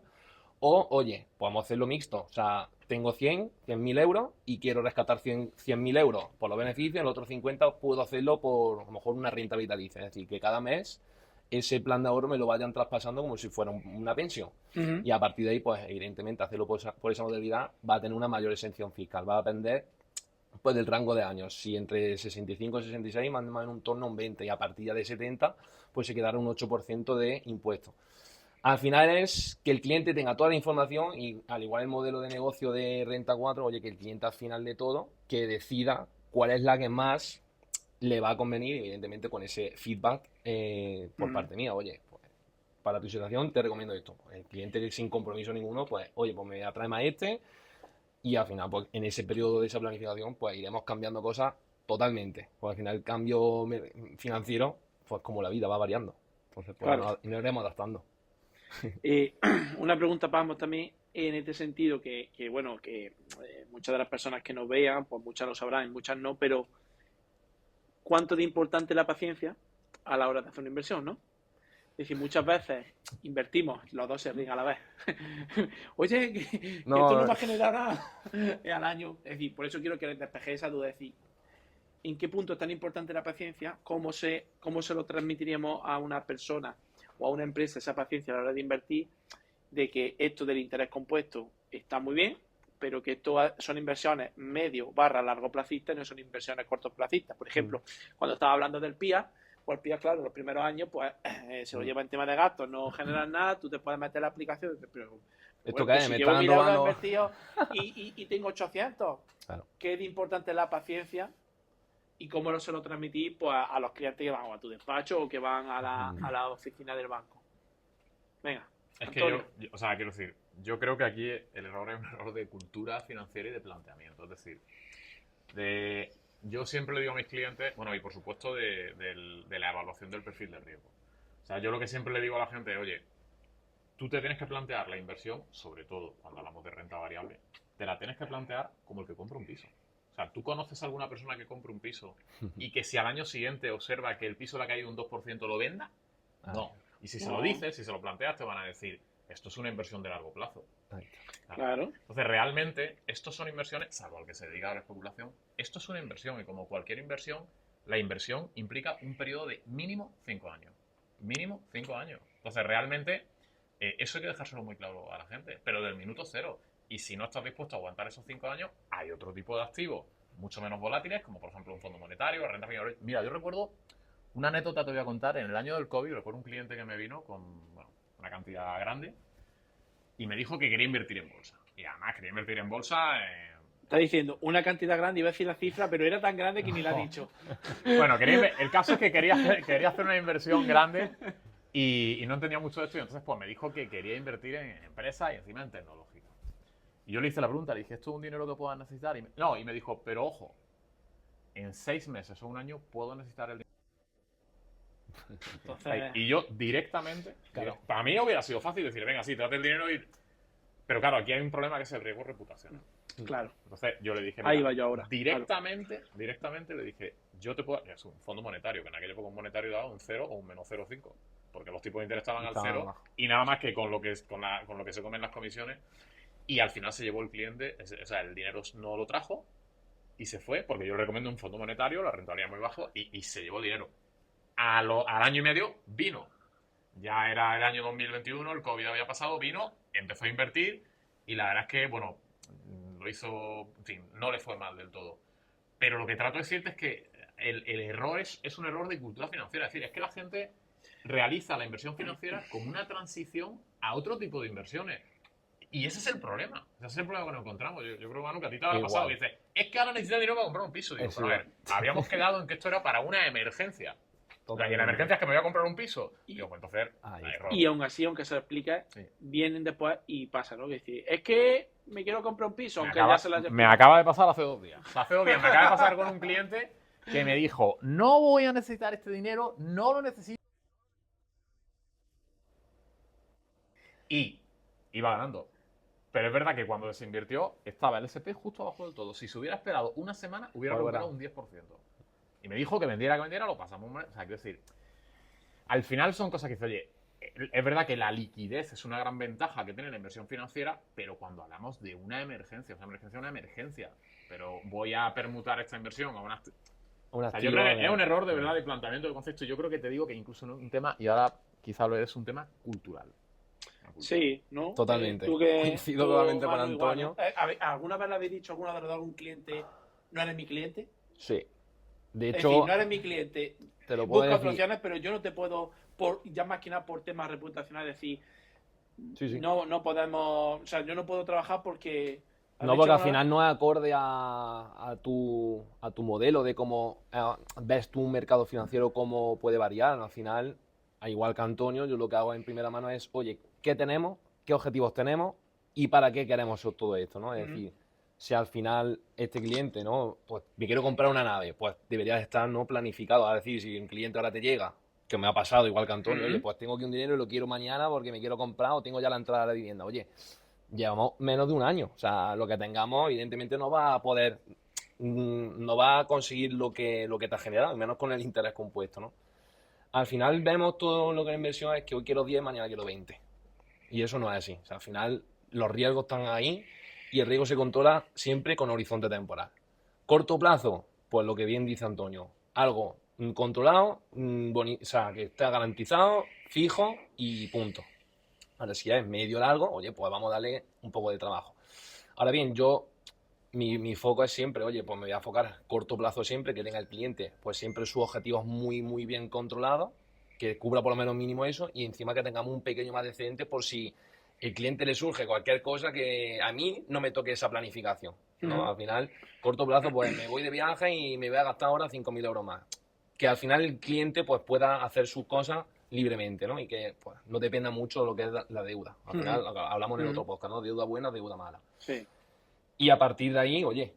O, oye, podemos hacerlo mixto. O sea, tengo 100.000 euros y quiero rescatar 100.000 euros por los beneficios, el otro 50 puedo hacerlo por, a lo mejor, una renta vitalicia. Es decir, que cada mes ese plan de ahorro me lo vayan traspasando como si fuera una pensión. Y a partir de ahí, pues evidentemente, hacerlo por esa modalidad va a tener una mayor exención fiscal. Va a depender pues del rango de años. Si entre 65 y 66, más en un torno a un 20, y a partir de 70, pues se quedará un 8% de impuestos. Al final es que el cliente tenga toda la información y, al igual el modelo de negocio de Renta 4, oye, que el cliente al final de todo, que decida cuál es la que más le va a convenir, evidentemente con ese feedback por parte mía. Oye, pues, para tu situación te recomiendo esto. El cliente sin compromiso ninguno, pues, oye, pues me atrae más este, y al final, pues en ese periodo de esa planificación, pues iremos cambiando cosas totalmente. Pues al final el cambio financiero, pues como la vida va variando. Entonces, pues Claro. nos iremos adaptando. Una pregunta para ambos también en este sentido, bueno, que muchas de las personas que nos vean, pues muchas lo sabrán y muchas no, pero ¿cuánto de importante es la paciencia a la hora de hacer una inversión, no? Es decir, muchas veces invertimos, los dos se ríen a la vez. Oye, que esto no me ha generado nada al año. Es decir, por eso quiero que despejéis esa duda. Es decir, ¿en qué punto es tan importante la paciencia? ¿Cómo se lo transmitiríamos a una persona o a una empresa esa paciencia a la hora de invertir? De que esto del interés compuesto está muy bien, pero que esto son inversiones medio/largo placistas, no son inversiones cortoplacistas. Por ejemplo, cuando estaba hablando del PIA, pues el PIA, claro, los primeros años pues se lo lleva en tema de gastos, no generan nada, tú te puedes meter la aplicación, pero ¿Esto bueno, qué pues es? si ¿Me llevo están 1.000 euros robando? invertidos y tengo 800, Claro. ¿qué de importante es la paciencia? ¿Y cómo se lo transmitís pues, a los clientes que van a tu despacho o que van a la oficina del banco? Venga. Es que Antonio. o sea, quiero decir, yo creo que aquí el error es un error de cultura financiera y de planteamiento. Es decir, yo siempre le digo a mis clientes, bueno, y por supuesto de la evaluación del perfil de riesgo. O sea, yo lo que siempre le digo a la gente es, oye, tú te tienes que plantear la inversión, sobre todo cuando hablamos de renta variable, te la tienes que plantear como el que compra un piso. O sea, ¿tú conoces a alguna persona que compre un piso y que si al año siguiente observa que el piso le ha caído un 2% lo venda? No. Y si se lo dices, si se lo planteas, te van a decir, esto es una inversión de largo plazo. Claro. Entonces, realmente, estos son inversiones, salvo al que se dedica a la especulación, esto es una inversión y como cualquier inversión, la inversión implica un periodo de mínimo 5 años. Mínimo 5 años. Entonces, realmente, eso hay que dejárselo muy claro a la gente, pero del minuto cero. Y si no estás dispuesto a aguantar esos 5 años, hay otro tipo de activos mucho menos volátiles, como por ejemplo un fondo monetario, la renta fija. Mira, yo recuerdo una anécdota, te voy a contar, en el año del COVID, recuerdo un cliente que me vino con, bueno, una cantidad grande, y me dijo que quería invertir en bolsa. Y además quería invertir en bolsa. Está diciendo una cantidad grande, iba a decir la cifra, pero era tan grande que ni la ha dicho. Bueno, el caso es que quería hacer una inversión grande y no entendía mucho de esto. Y entonces pues me dijo que quería invertir en empresas y encima en tecnológica. Y yo le hice la pregunta, le dije, ¿esto es un dinero que puedas necesitar? Y me dijo, pero ojo, en 6 meses o un año puedo necesitar el dinero. Entonces, Y yo directamente, Claro. para mí hubiera sido fácil decir, venga, sí, trate el dinero y... Pero claro, aquí hay un problema que es el riesgo reputacional. claro. Entonces yo le dije, Ahí mira, va yo ahora. directamente le dije, yo te puedo... Es un fondo monetario, que en aquella época un monetario daba un 0 o un menos 0,5, porque los tipos de interés estaban al Estaban 0 abajo. y nada más que con lo que se comen las comisiones. Y al final se llevó el cliente, o sea, el dinero no lo trajo y se fue, porque yo le recomiendo un fondo monetario, la rentabilidad muy bajo, y se llevó el dinero. Al año y medio vino. Ya era el año 2021, el COVID había pasado, vino, empezó a invertir y la verdad es que, bueno, lo hizo, en fin, no le fue mal del todo. Pero lo que trato de decirte es que el error es un error de cultura financiera. Es decir, es que la gente realiza la inversión financiera como una transición a otro tipo de inversiones. Y ese es el problema. Ese es el problema que nos encontramos. Yo creo, Manu, que a ti te habrá Igual. pasado. Que dices, es que ahora necesitas dinero para comprar un piso. Digo, Es pero a ver, habíamos quedado en que esto era para una emergencia. Y en la emergencia es que me voy a comprar un piso. Digo, pues entonces, Ahí error. Y aún así, aunque se lo explique, Sí. vienen después y pasa, ¿no? Que decir, es que me quiero comprar un piso, aunque acaba, ya se lo haya me acaba de pasar hace 2 días. O sea, hace 2 días me acaba de pasar con un cliente que me dijo, no voy a necesitar este dinero, no lo necesito. Y iba ganando. Pero es verdad que cuando se invirtió, estaba el S&P justo abajo del todo. Si se hubiera esperado una semana, hubiera recuperado un 10%. Y me dijo que vendiera, lo pasamos mal. O sea, quiero decir, al final son cosas que dice, oye, es verdad que la liquidez es una gran ventaja que tiene la inversión financiera, pero cuando hablamos de una emergencia, o sea, una emergencia, pero voy a permutar esta inversión a una... O sea, yo creo que es un error de verdad de planteamiento de concepto. Yo creo que te digo que incluso no es un tema, y ahora quizá lo es un tema cultural. Sí, ¿no? Totalmente. Tú que- Coincido tú, totalmente con Manu, igual, Antonio. ¿no? ¿Alguna vez le habéis dicho alguna vez a algún cliente, no eres mi cliente? Sí. De Es hecho, decir, no eres mi cliente, te lo puedo busca decir. opciones, pero yo no te puedo, ya más que nada por temas reputacionales, decir, Sí, sí. no podemos, o sea, yo no puedo trabajar porque... ¿has No, dicho porque al alguna final no es acorde a tu modelo de cómo ves tu mercado financiero, cómo puede variar. Al final, al igual que Antonio, yo lo que hago en primera mano es, oye, ¿qué tenemos? ¿Qué objetivos tenemos? ¿Y para qué queremos todo esto? ¿no? Es Ujú. decir, si al final este cliente, ¿no? Pues me quiero comprar una nave, pues debería estar no planificado. Es decir, si un cliente ahora te llega, que me ha pasado igual que Antonio, Ujú. oye, pues tengo aquí un dinero y lo quiero mañana porque me quiero comprar o tengo ya la entrada a la vivienda. Oye, llevamos menos de un año. O sea, lo que tengamos, evidentemente, no va a poder, no va a conseguir lo que te ha generado, al menos con el interés compuesto, ¿no? Al final vemos todo lo que es inversión es que hoy quiero 10, mañana quiero 20. Y eso no es así. O sea, al final los riesgos están ahí y el riesgo se controla siempre con horizonte temporal. Corto plazo, pues lo que bien dice Antonio, algo controlado, o sea, que esté garantizado, fijo y punto. Ahora, si es medio largo, oye, pues vamos a darle un poco de trabajo. Ahora bien, mi foco es siempre, oye, pues me voy a enfocar a corto plazo siempre, que tenga el cliente, pues siempre sus objetivos muy, muy bien controlados, que cubra por lo menos mínimo eso, y encima que tengamos un pequeño más excedente por si el cliente le surge cualquier cosa que a mí no me toque esa planificación, ¿no? Ujú. Al final, corto plazo, pues me voy de viaje y me voy a gastar ahora 5.000 euros más. Que al final el cliente pues pueda hacer sus cosas libremente, ¿no? Y que pues, no dependa mucho de lo que es la deuda. Al final, hablamos en el otro podcast, ¿no? Deuda buena, deuda mala. Sí. Y a partir de ahí, oye,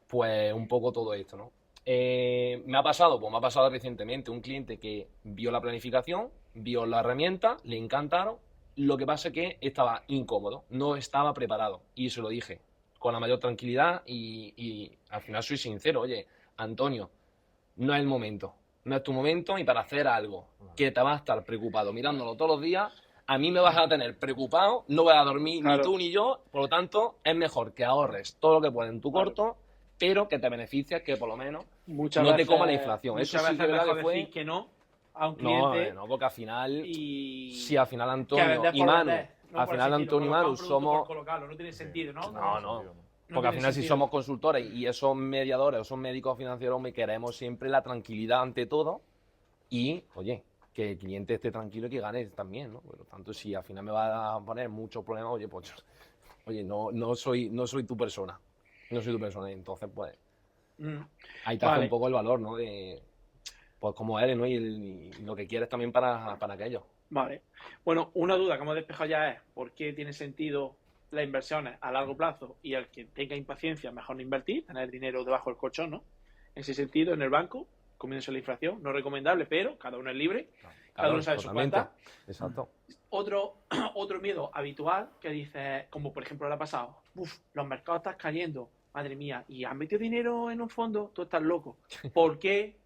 pues un poco todo esto, ¿no? Me ha pasado recientemente un cliente que vio la planificación, vio la herramienta, le encantaron, lo que pasa es que estaba incómodo, no estaba preparado y se lo dije con la mayor tranquilidad y al final soy sincero, oye, Antonio, no es el momento, no es tu momento y para hacer algo que te va a estar preocupado mirándolo todos los días, a mí me vas a tener preocupado, no voy a dormir Claro. ni tú ni yo, por lo tanto es mejor que ahorres todo lo que puedas en tu Claro. corto, pero que te beneficies, que por lo menos Muchas no te veces, coma la inflación. Muchas Eso sí veces que es verdad mejor que fue... decir que no a un No, cliente no, porque al final, y... si al final que Antonio vender y por Manu, vender, no al por final así decirlo, Antonio y colocar Manu un producto por somos... colocarlo, no tiene sentido, ¿no? No. No Porque al tiene final si sentido. somos consultores y esos mediadores o son médicos financieros, me queremos siempre la tranquilidad ante todo y, oye, que el cliente esté tranquilo y que gane también, ¿no? Por lo tanto, si al final me va a poner muchos problemas, oye, pues, oye, no soy tu persona, no soy tu persona, y entonces, pues, Mm. ahí te hace Vale. un poco el valor, ¿no? De, pues, cómo eres, ¿no? Y lo que quieres también para aquello. Vale. Bueno, una duda que hemos despejado ya es ¿por qué tiene sentido las inversiones a largo plazo y al que tenga impaciencia mejor no invertir, tener dinero debajo del colchón, ¿no? En ese sentido, en el banco, comienza la inflación, no recomendable, pero cada uno es libre, cada uno sabe su totalmente. cuenta. Exacto. Otro miedo habitual que dice, como por ejemplo le ha pasado, los mercados están cayendo, madre mía, y has metido dinero en un fondo, tú estás loco. ¿Por qué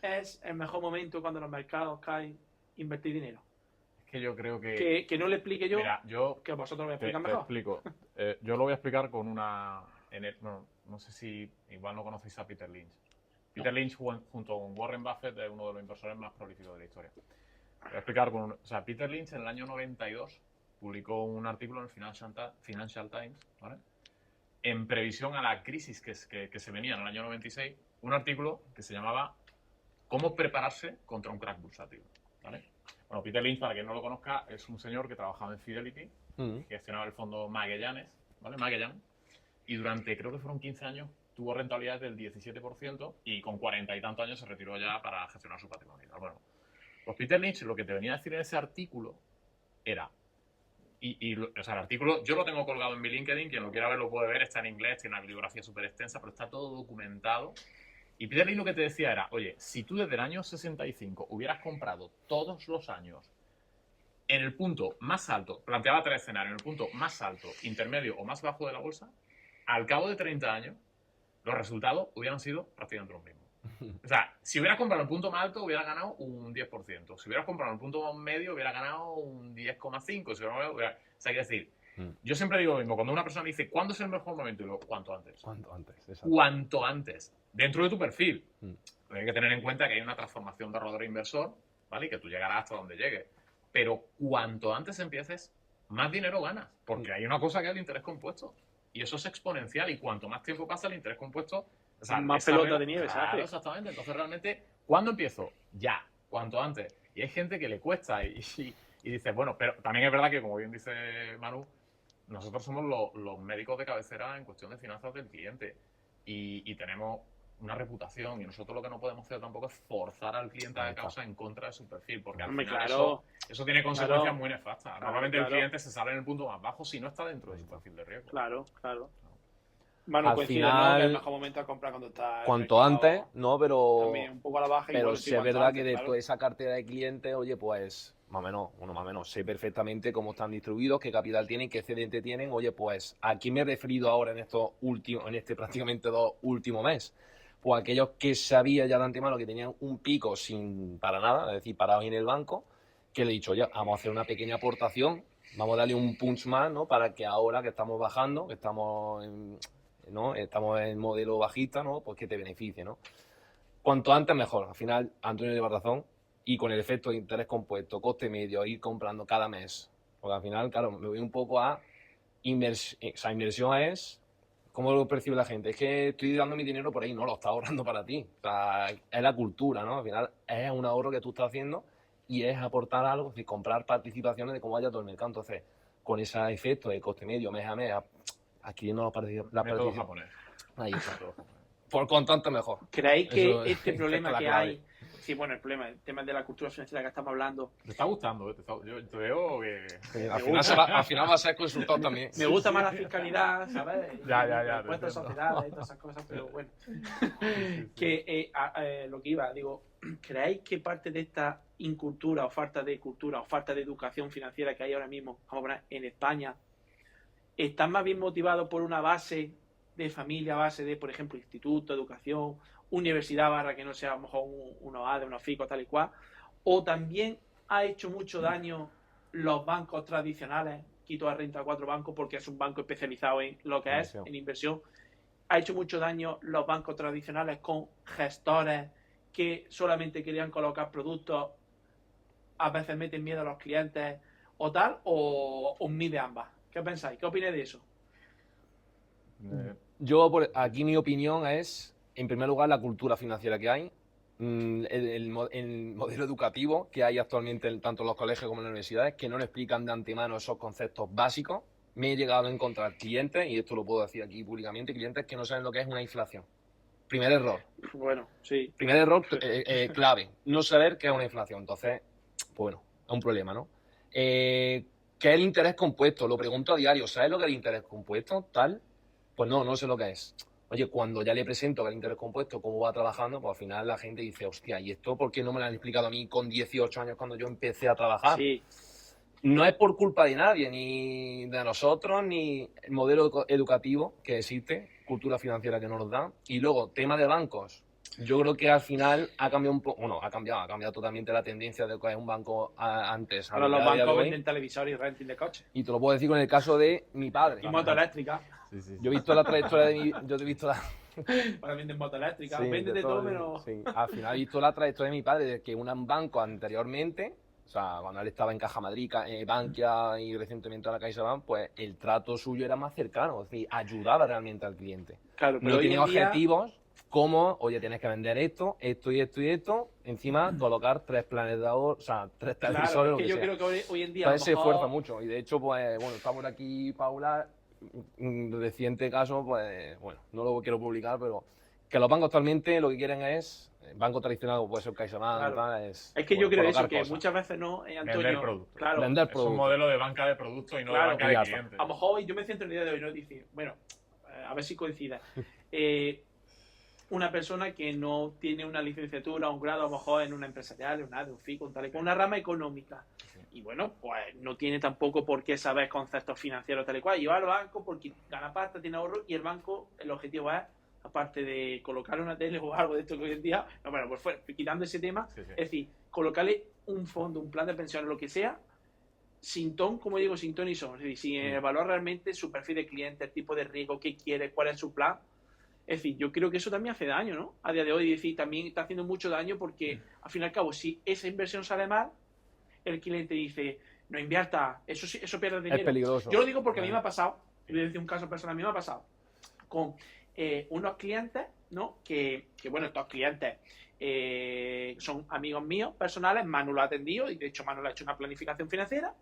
es el mejor momento cuando los mercados caen invertir dinero? Es que yo creo que... Que no le explique yo, Mira, yo que vosotros me te explican mejor. explico. Yo lo voy a explicar con una... no sé si igual no conocéis a Peter Lynch. Peter Lynch junto con Warren Buffett es uno de los inversores más prolíficos de la historia. Voy a explicar o sea, Peter Lynch en el año 92 publicó un artículo en el Financial Times, ¿vale? En previsión a la crisis que se venía en el año 96, un artículo que se llamaba ¿Cómo prepararse contra un crack bursátil? ¿Vale? Bueno, Peter Lynch, para quien no lo conozca, es un señor que trabajaba en Fidelity, que gestionaba el fondo Magellanes, ¿vale? Magellan, y durante, creo que fueron 15 años, tuvo rentabilidades del 17% y con 40 y tantos años se retiró ya para gestionar su patrimonio. Bueno, pues Peter Lynch lo que te venía a decir en ese artículo era, o sea, el artículo yo lo tengo colgado en mi LinkedIn, quien lo quiera ver lo puede ver, está en inglés, tiene una bibliografía súper extensa, pero está todo documentado. Y Peter Lynch lo que te decía era, oye, si tú desde el año 65 hubieras comprado todos los años en el punto más alto, planteaba 3 escenarios, en el punto más alto, intermedio o más bajo de la bolsa, al cabo de 30 años, los resultados hubieran sido prácticamente los mismos. O sea, si hubieras comprado el punto más alto, hubieras ganado un 10%. Si hubieras comprado el punto medio, hubieras ganado un 10,5%. O sea, hay que decir, yo siempre digo lo mismo. Cuando una persona me dice, ¿cuándo es el mejor momento? Y digo, cuanto antes. Cuanto antes, exacto. Cuanto antes. Dentro de tu perfil. Hay que tener en cuenta que hay una transformación de ahorrador e inversor, ¿vale? Y que tú llegarás hasta donde llegues. Pero cuanto antes empieces, más dinero ganas. Porque hay una cosa que es el interés compuesto. Y eso es exponencial. Y cuanto más tiempo pasa, el interés compuesto... O sea, más pelota de nieve, claro, ¿sabes? Exactamente. Entonces, realmente, ¿cuándo empiezo? Ya, cuanto antes. Y hay gente que le cuesta y dice, bueno, pero también es verdad que, como bien dice Manu, nosotros somos los médicos de cabecera en cuestión de finanzas del cliente. Y tenemos una reputación. Y nosotros lo que no podemos hacer tampoco es forzar al cliente a causa en contra de su perfil. Porque al final eso tiene consecuencias muy nefastas. Normalmente el cliente se sale en el punto más bajo si no está dentro de su perfil de riesgo. Claro. Bueno, al coincido, final, ¿no? Que el mejor momento es comprar cuando está... Cuanto antes, ¿no? Pero también un poco a la baja. Pero sí es verdad que de claro. toda esa cartera de clientes, oye, pues más o menos, sé perfectamente cómo están distribuidos, qué capital tienen, qué excedente tienen. Oye, pues ¿a quién me he referido ahora en este prácticamente 2 últimos meses? Pues aquellos que sabía ya de antemano que tenían un pico sin para nada, es decir, parados en el banco, que le he dicho, oye, vamos a hacer una pequeña aportación, vamos a darle un punch más, ¿no? Para que ahora que estamos bajando, que estamos en modelo bajista, ¿no? Pues que te beneficie, ¿no? Cuanto antes mejor. Al final, Antonio lleva razón. Y con el efecto de interés compuesto, coste medio, ir comprando cada mes. Porque al final, claro, me voy un poco a inversión es... ¿Cómo lo percibe la gente? Es que estoy dando mi dinero por ahí. No, lo está ahorrando para ti. O sea, es la cultura, ¿no? Al final, es un ahorro que tú estás haciendo y es aportar algo, es decir, comprar participaciones de cómo vaya todo el mercado. Entonces, con ese efecto de coste medio, mes a mes, adquiriendo la participación. Japonés. Ahí está. Por constante mejor. ¿Creéis que Eso, este problema la que clave. hay... Sí, bueno, el tema de la cultura financiera que estamos hablando... Te está gustando, ¿eh? Yo te veo que... Al final va a ser consultor también. Me gusta más la fiscalidad, ¿sabes? Ya. Impuestos de sociedades y todas esas cosas, pero bueno. Que lo que iba, digo, ¿creéis que parte de esta incultura o falta de cultura o falta de educación financiera que hay ahora mismo, vamos a poner, en España, están más bien motivados por una base de familia, base de, por ejemplo, instituto, educación, universidad barra que no sea a lo mejor unos ADE, unos FICO, tal y cual, o también ha hecho mucho daño los bancos tradicionales, quito a renta 4 bancos porque es un banco especializado en lo que es, en inversión, ha hecho mucho daño los bancos tradicionales con gestores que solamente querían colocar productos, a veces meten miedo a los clientes o tal, o un mix de ambas. ¿Qué pensáis? ¿Qué opináis de eso? Yo, aquí mi opinión es, en primer lugar, la cultura financiera que hay el modelo educativo que hay actualmente tanto en los colegios como en las universidades, que no le explican de antemano esos conceptos básicos. Me he llegado a encontrar clientes, y esto lo puedo decir aquí públicamente, clientes que no saben lo que es una inflación. Primer error. Bueno, sí. Primer error clave, no saber qué es una inflación. Entonces, pues bueno, es un problema, ¿no? ¿Qué es el interés compuesto? Lo pregunto a diario. ¿Sabes lo que es el interés compuesto? Tal. Pues no sé lo que es. Oye, cuando ya le presento que el interés compuesto, cómo va trabajando, pues al final la gente dice, hostia, ¿y esto por qué no me lo han explicado a mí con 18 años cuando yo empecé a trabajar? Sí. No es por culpa de nadie, ni de nosotros, ni el modelo educativo que existe, cultura financiera que no nos da. Y luego, tema de bancos. Yo creo que al final ha cambiado un poco, bueno, ha cambiado totalmente la tendencia de lo que es un banco antes. Ahora los bancos venden televisores y renting de coches. Y te lo puedo decir con el caso de mi padre. Y moto eléctrica. Sí. Yo he visto la trayectoria de mi... Yo he visto la... Ahora venden moto eléctrica. Sí, Venden de todo menos... Sí. Al final he visto la trayectoria de mi padre, de que un banco anteriormente, o sea, cuando él estaba en Caja Madrid, Bankia y recientemente a la CaixaBank, pues el trato suyo era más cercano, es decir, ayudaba realmente al cliente. Claro, pero no hoy tenía en día... objetivos como, oye, tienes que vender esto, esto y esto y esto, encima colocar 3 planes de ahorro, o sea, 3 televisores, Claro, lo es que yo sea. creo que hoy en día... Entonces se esfuerza mucho, y de hecho, pues, bueno, está por aquí Paula, reciente caso, pues, bueno, no lo quiero publicar, pero que los bancos actualmente lo que quieren es, banco tradicional, como puede ser CaixaBank, Claro. tal, es que yo creo eso, que cosas. muchas veces no, Antonio... Vender productos. Claro, Vender Es productos. un modelo de banca de productos y no de banca de clientes. A lo mejor yo me centro en el día de hoy, ¿no? Dice, bueno, a ver si coincide. Una persona que no tiene una licenciatura o un grado, a lo mejor en una empresarial, un FICO, tal y cual, una rama económica. Y bueno, pues no tiene tampoco por qué saber conceptos financieros tal y cual. Y va al banco porque gana pasta, tiene ahorro, y el banco, el objetivo es, aparte de colocarle una tele o algo de esto que hoy en día, no, bueno, pues quitando ese tema, es decir, colocarle un fondo, un plan de pensiones, lo que sea, sin ton, como digo, sin ton y son. Es decir, sin evaluar realmente su perfil de cliente, el tipo de riesgo, qué quiere, cuál es su plan. Es decir, yo creo que eso también hace daño, ¿no? A día de hoy, es decir, también está haciendo mucho daño porque, al fin y al cabo, si esa inversión sale mal, el cliente dice, no invierta, eso pierde dinero. Es peligroso. Yo lo digo porque a mí me ha pasado, voy a decir un caso personal, a mí me ha pasado con unos clientes, ¿no? Que bueno, estos clientes son amigos míos personales, Manu lo ha atendido y de hecho Manu le ha hecho una planificación financiera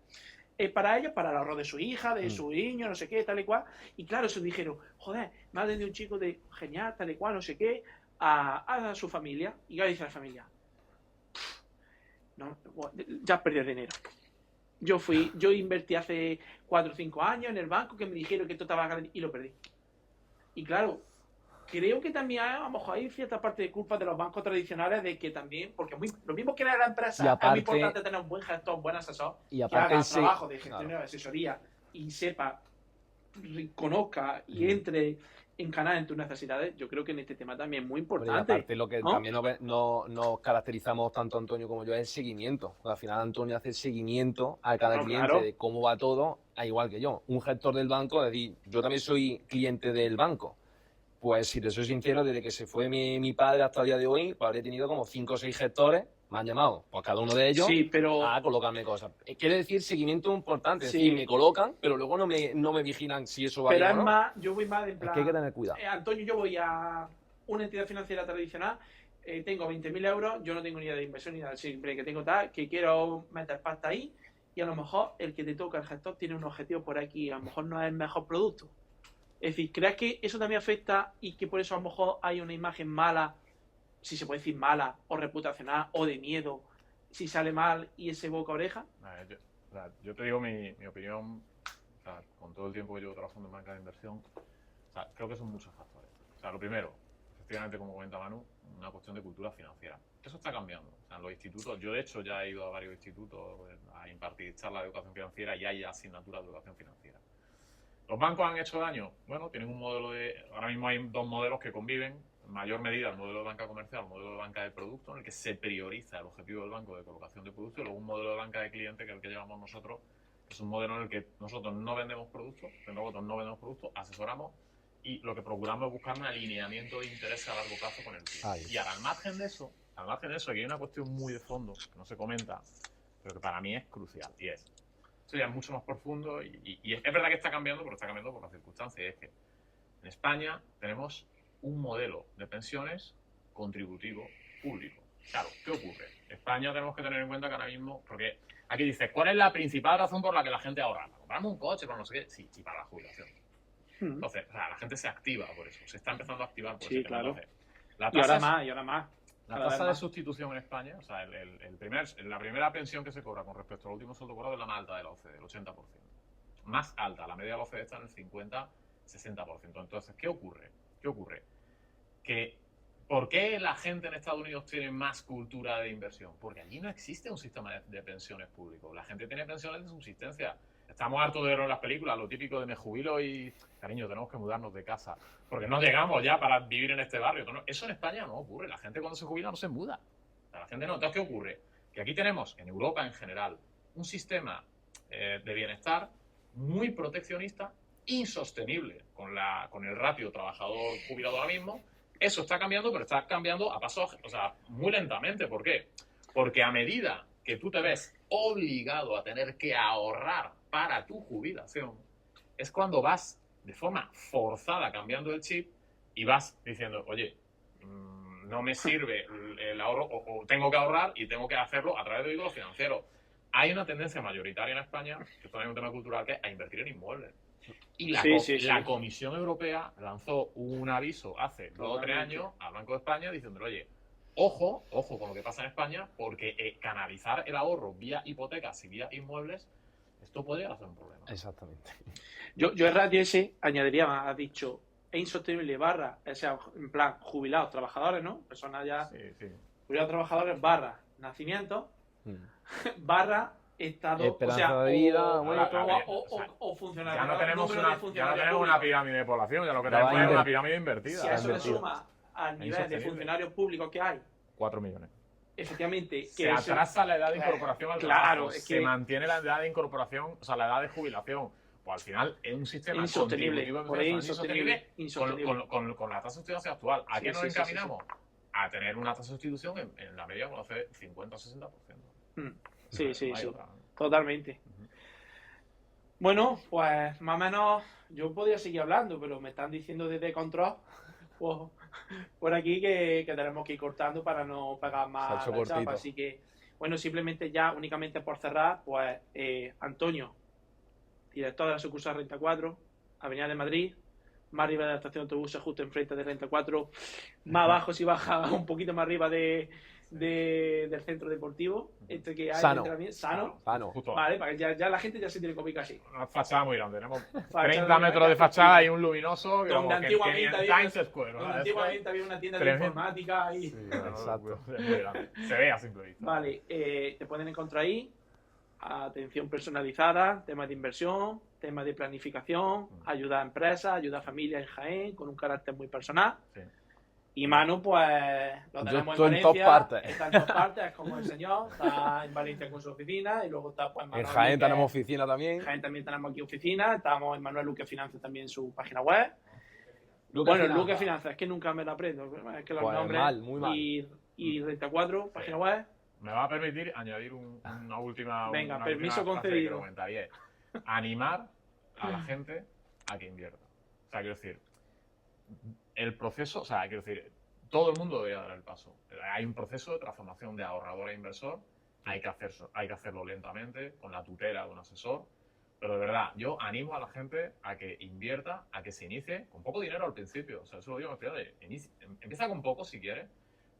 para ellos, para el ahorro de su hija, de su niño, no sé qué, tal y cual. Y claro, se dijeron, joder, me ha atendido un chico de genial, tal y cual, no sé qué, a su familia. Y ¿qué dice la familia? No, ya has perdido dinero. Yo invertí hace 4 o 5 años en el banco que me dijeron que esto estaba garantizado y lo perdí. Y claro, creo que también a lo mejor hay cierta parte de culpa de los bancos tradicionales de que también, porque lo mismo que en la empresa, aparte, es muy importante tener un buen gestor, un buen asesor, y que aparte haga trabajo de gestión claro. de asesoría y sepa, conozca y entre en canal en tus necesidades. Yo creo que en este tema también es muy importante. Y aparte, lo que también nos caracterizamos tanto Antonio como yo es el seguimiento. Al final Antonio hace seguimiento a cada cliente de cómo va todo, a igual que yo. Un gestor del banco, es decir, yo también soy cliente del banco. Pues si te soy sincero, desde que se fue mi padre hasta el día de hoy, pues habré tenido como 5 o 6 gestores, me han llamado, pues cada uno de ellos, a colocarme cosas. Quiere decir seguimiento importante, es decir, me colocan, pero luego no me vigilan si eso va bien o no. Pero es más, yo voy más en plan... Es que hay que tener cuidado. Antonio, yo voy a una entidad financiera tradicional, tengo 20.000 euros, yo no tengo ni idea de inversión ni nada, siempre que tengo tal, que quiero meter pasta ahí, y a lo mejor el que te toca, el gestor, tiene un objetivo por aquí, a lo mejor no es el mejor producto. Es decir, ¿crees que eso también afecta y que por eso a lo mejor hay una imagen mala, si se puede decir mala, o reputacional, o de miedo, si sale mal y ese boca a oreja? Yo te digo mi opinión, o sea, con todo el tiempo que llevo trabajando en banca de inversión, o sea, creo que son muchos factores. O sea, lo primero, efectivamente, como comenta Manu, una cuestión de cultura financiera. Eso está cambiando. O sea, en los institutos, yo de hecho ya he ido a varios institutos a impartir charlas de educación financiera y hay asignaturas de educación financiera. ¿Los bancos han hecho daño? Bueno, tienen un modelo ahora mismo hay 2 modelos que conviven, en mayor medida el modelo de banca comercial, el modelo de banca de producto, en el que se prioriza el objetivo del banco de colocación de productos, y luego un modelo de banca de cliente, que es el que llevamos nosotros, que es un modelo en el que nosotros no vendemos productos, asesoramos, y lo que procuramos es buscar un alineamiento de interés a largo plazo con el cliente. Y ahora, al margen de eso, aquí hay una cuestión muy de fondo, que no se comenta, pero que para mí es crucial, y es... Esto ya es mucho más profundo y es verdad que está cambiando, pero está cambiando por las circunstancias. Es que en España tenemos un modelo de pensiones contributivo público. Claro, ¿qué ocurre? España tenemos que tener en cuenta que ahora mismo, porque aquí dices, ¿cuál es la principal razón por la que la gente ahorra? Compramos un coche, para no sé qué, sí, y para la jubilación. Entonces, o sea, la gente se activa por eso, se está empezando a activar por Sí, ese tema. claro. Entonces, la Y ahora tasa, más, y ahora más. la Cada vez tasa de más. sustitución en España, o sea, la primera pensión que se cobra con respecto al último sueldo cobrado es la más alta de la OCDE, el 80%. Más alta, la media de la OCDE está en el 50-60%. Entonces, ¿qué ocurre? Que ¿por qué la gente en Estados Unidos tiene más cultura de inversión? Porque allí no existe un sistema de pensiones público. La gente tiene pensiones de subsistencia. Estamos hartos de ver en las películas lo típico de me jubilo y, cariño, tenemos que mudarnos de casa. Porque no llegamos ya para vivir en este barrio. Eso en España no ocurre. La gente cuando se jubila no se muda. O sea, la gente no. Entonces, ¿qué ocurre? Que aquí tenemos, en Europa en general, un sistema de bienestar muy proteccionista, insostenible con el ratio trabajador-jubilado ahora mismo. Eso está cambiando, pero está cambiando a pasos, o sea, muy lentamente. ¿Por qué? Porque a medida que tú te ves obligado a tener que ahorrar para tu jubilación, es cuando vas de forma forzada cambiando el chip y vas diciendo, oye, no me sirve el ahorro, o tengo que ahorrar y tengo que hacerlo a través de vehículos financieros. Hay una tendencia mayoritaria en España, que esto es un tema cultural, que es a invertir en inmuebles. Y la Comisión Europea lanzó un aviso hace 2 o 3 años al Banco de España diciéndole, oye, ojo con lo que pasa en España, porque canalizar el ahorro vía hipotecas y vía inmuebles, esto puede llegar a ser un problema. Exactamente. Yo el ratio ese añadiría más, has dicho, es insostenible barra, o sea, en plan, jubilados, trabajadores, ¿no? Personas ya, Sí. jubilados, trabajadores, barra, nacimiento, barra, estado, esperanza de vida, o funcionarios. Ya no tenemos una pirámide de población, ya lo que tenemos es una pirámide invertida. Si a eso le suma al nivel de funcionarios públicos que hay, 4 millones. efectivamente, Se atrasa la edad de incorporación al trabajo, se mantiene la edad de incorporación, o sea, la edad de jubilación. Pues al final es un sistema insostenible, insostenible con la tasa de sustitución actual. ¿A qué nos encaminamos? A tener una tasa de sustitución en la media, como hace 50 o 60%. Sí, totalmente. Bueno, pues más o menos yo podría seguir hablando, pero me están diciendo desde control pues, por aquí que tenemos que ir cortando para no pegar más la chapa. Así que, bueno, simplemente ya únicamente por cerrar, pues Antonio, director de la sucursal Renta 4, Avenida de Madrid, más arriba de la estación de autobuses, justo enfrente de Renta 4, más abajo si baja un poquito más arriba del centro deportivo, este que hay sano. Justo vale, para que ya la gente ya se tiene que ubicar así. Una fachada muy grande, tenemos 30 metros de fachada y un luminoso donde antiguamente había una tienda de informática y... Sí, exacto. Se ve a simple vista. Vale, te pueden encontrar ahí atención personalizada, temas de inversión, temas de planificación, ayuda a empresas, ayuda a familias en Jaén, con un carácter muy personal. Sí. Y Manu, pues, lo tenemos en Valencia, está en todas partes, es como el señor, está en Valencia con su oficina, y luego está, pues, Manuel. En Jaén tenemos oficina también. En Jaén también tenemos aquí oficina, estamos en Manuel Luque Finanzas también en su página web. Luque Finanzas, es que nunca me lo aprendo, es que los pues nombres, muy mal. Y Renta 4, página web. Me va a permitir añadir una última... Venga, permiso concedido. Animar a la gente a que invierta. O sea, quiero decir, el proceso, o sea, quiero decir, todo el mundo debe dar el paso. Hay un proceso de transformación de ahorrador a inversor, hay que hacerlo lentamente, con la tutela de un asesor, pero de verdad, yo animo a la gente a que invierta, a que se inicie con poco dinero al principio. O sea, eso lo digo, empieza con poco si quieres,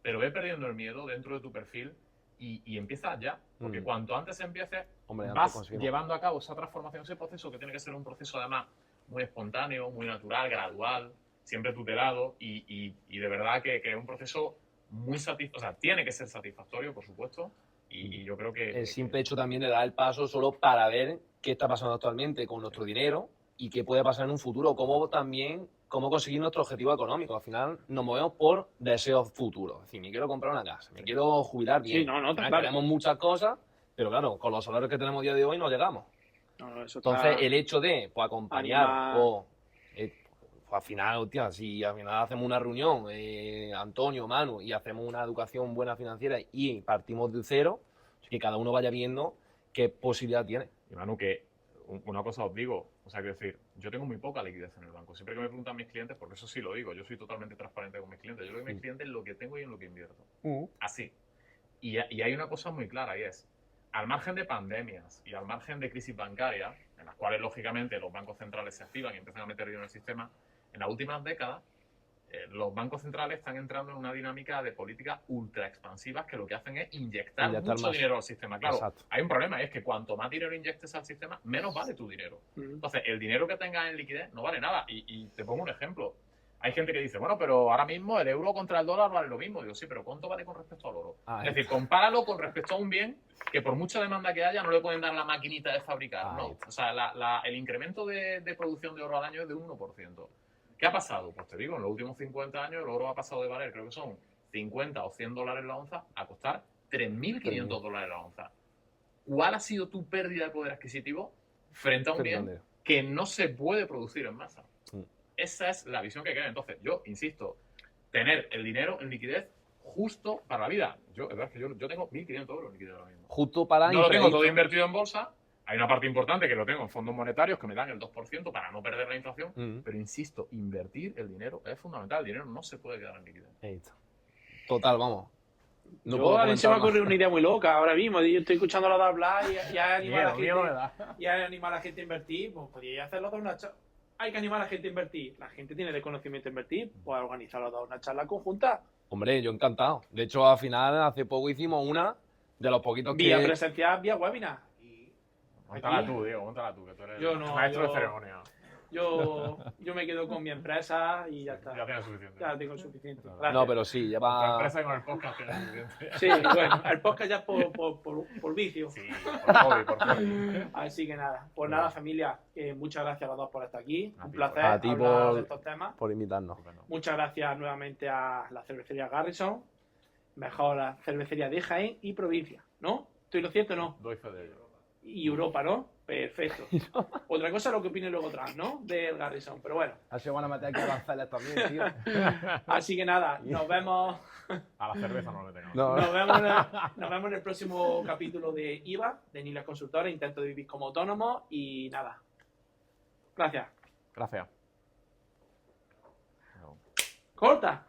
pero ve perdiendo el miedo dentro de tu perfil y empieza ya, porque cuanto antes empieces, vas llevando a cabo esa transformación, ese proceso que tiene que ser un proceso además muy espontáneo, muy natural, gradual, siempre tutelado y de verdad que es un proceso muy satisfactorio, o sea, tiene que ser satisfactorio, por supuesto, y yo creo que... El simple hecho también de dar el paso solo para ver qué está pasando actualmente con nuestro dinero y qué puede pasar en un futuro, cómo conseguir nuestro objetivo económico. Al final nos movemos por deseos futuros. Es decir, me quiero comprar una casa, me quiero jubilar bien. Sí, claro. Tenemos muchas cosas, pero claro, con los salarios que tenemos a día de hoy no llegamos. Entonces, el hecho de acompañar al final, hostia, si al final hacemos una reunión, Antonio, Manu, y hacemos una educación buena financiera y partimos de cero, que cada uno vaya viendo qué posibilidad tiene. Y Manu, que una cosa os digo, o sea, quiero decir, yo tengo muy poca liquidez en el banco. Siempre que me preguntan mis clientes, porque eso sí lo digo, yo soy totalmente transparente con mis clientes. Yo le digo a mis clientes lo que tengo y en lo que invierto. Así. Y hay una cosa muy clara, y es, al margen de pandemias y al margen de crisis bancarias, en las cuales lógicamente los bancos centrales se activan y empiezan a meter dinero en el sistema, en las últimas décadas los bancos centrales están entrando en una dinámica de políticas ultra expansivas que lo que hacen es inyectar mucho dinero al sistema. Claro, Exacto. hay un problema, y es que cuanto más dinero inyectes al sistema, menos vale tu dinero. Entonces, el dinero que tengas en liquidez no vale nada. Y te pongo un ejemplo. Hay gente que dice, bueno, pero ahora mismo el euro contra el dólar vale lo mismo. Digo, sí, pero ¿cuánto vale con respecto al oro? Es decir, compáralo con respecto a un bien que por mucha demanda que haya no le pueden dar la maquinita de fabricar, ¿no? O sea, el incremento de producción de oro al año es de un 1%. ¿Qué ha pasado? Pues te digo, en los últimos 50 años el oro ha pasado de valer, creo que son 50 o 100 dólares la onza, a costar 3.500 dólares la onza. ¿Cuál ha sido tu pérdida de poder adquisitivo frente a un bien que no se puede producir en masa? Esa es la visión que queda. Entonces, yo insisto, tener el dinero en liquidez justo para la vida. Es verdad que yo tengo 1.500 euros en liquidez ahora mismo. Justo para no lo tengo todo invertido en bolsa. Hay una parte importante que lo tengo en fondos monetarios que me dan el 2% para no perder la inflación. Pero insisto, invertir el dinero es fundamental. El dinero no se puede quedar en liquidez. Total, vamos. No, a mí se me ha ocurrido una idea muy loca ahora mismo. Yo estoy escuchando a los de hablar y hay animar a la gente a invertir. Pues podría hacerlo de una charla. Hay que animar a la gente a invertir. La gente tiene el conocimiento de invertir. Pues organizarlo de una charla conjunta. Hombre, yo encantado. De hecho, al final, hace poco hicimos una de los poquitos vía presencial, vía webinar. Móntala tú, Diego, móntala tú, que tú eres maestro de ceremonia. Yo me quedo con mi empresa y ya está. Ya tienes suficiente. Ya tengo suficiente. No, pero sí, ya va. La empresa y con el podcast tienes suficiente. Sí, bueno, el podcast ya por vicio. Sí, por hobby. Así que nada, pues nada, familia, muchas gracias a los dos por estar aquí. Un placer a ti hablar de estos temas. Por invitarnos. Muchas gracias nuevamente a la cervecería Garrison, mejor la cervecería de Jaén y provincia, ¿no? ¿Estoy lo cierto o no? Doy fe de ello. Y Europa, ¿no? Perfecto. Otra cosa es lo que opine luego atrás, ¿no? Del Garrison, pero bueno. Así van a meter aquí aranceles también, tío. Así que nada, nos vemos. A la cerveza no le tenemos. Nos vemos en el próximo capítulo de IVA, de Niles Consultores, Intento de Vivir como Autónomo y nada. Gracias. Gracias. ¡Corta!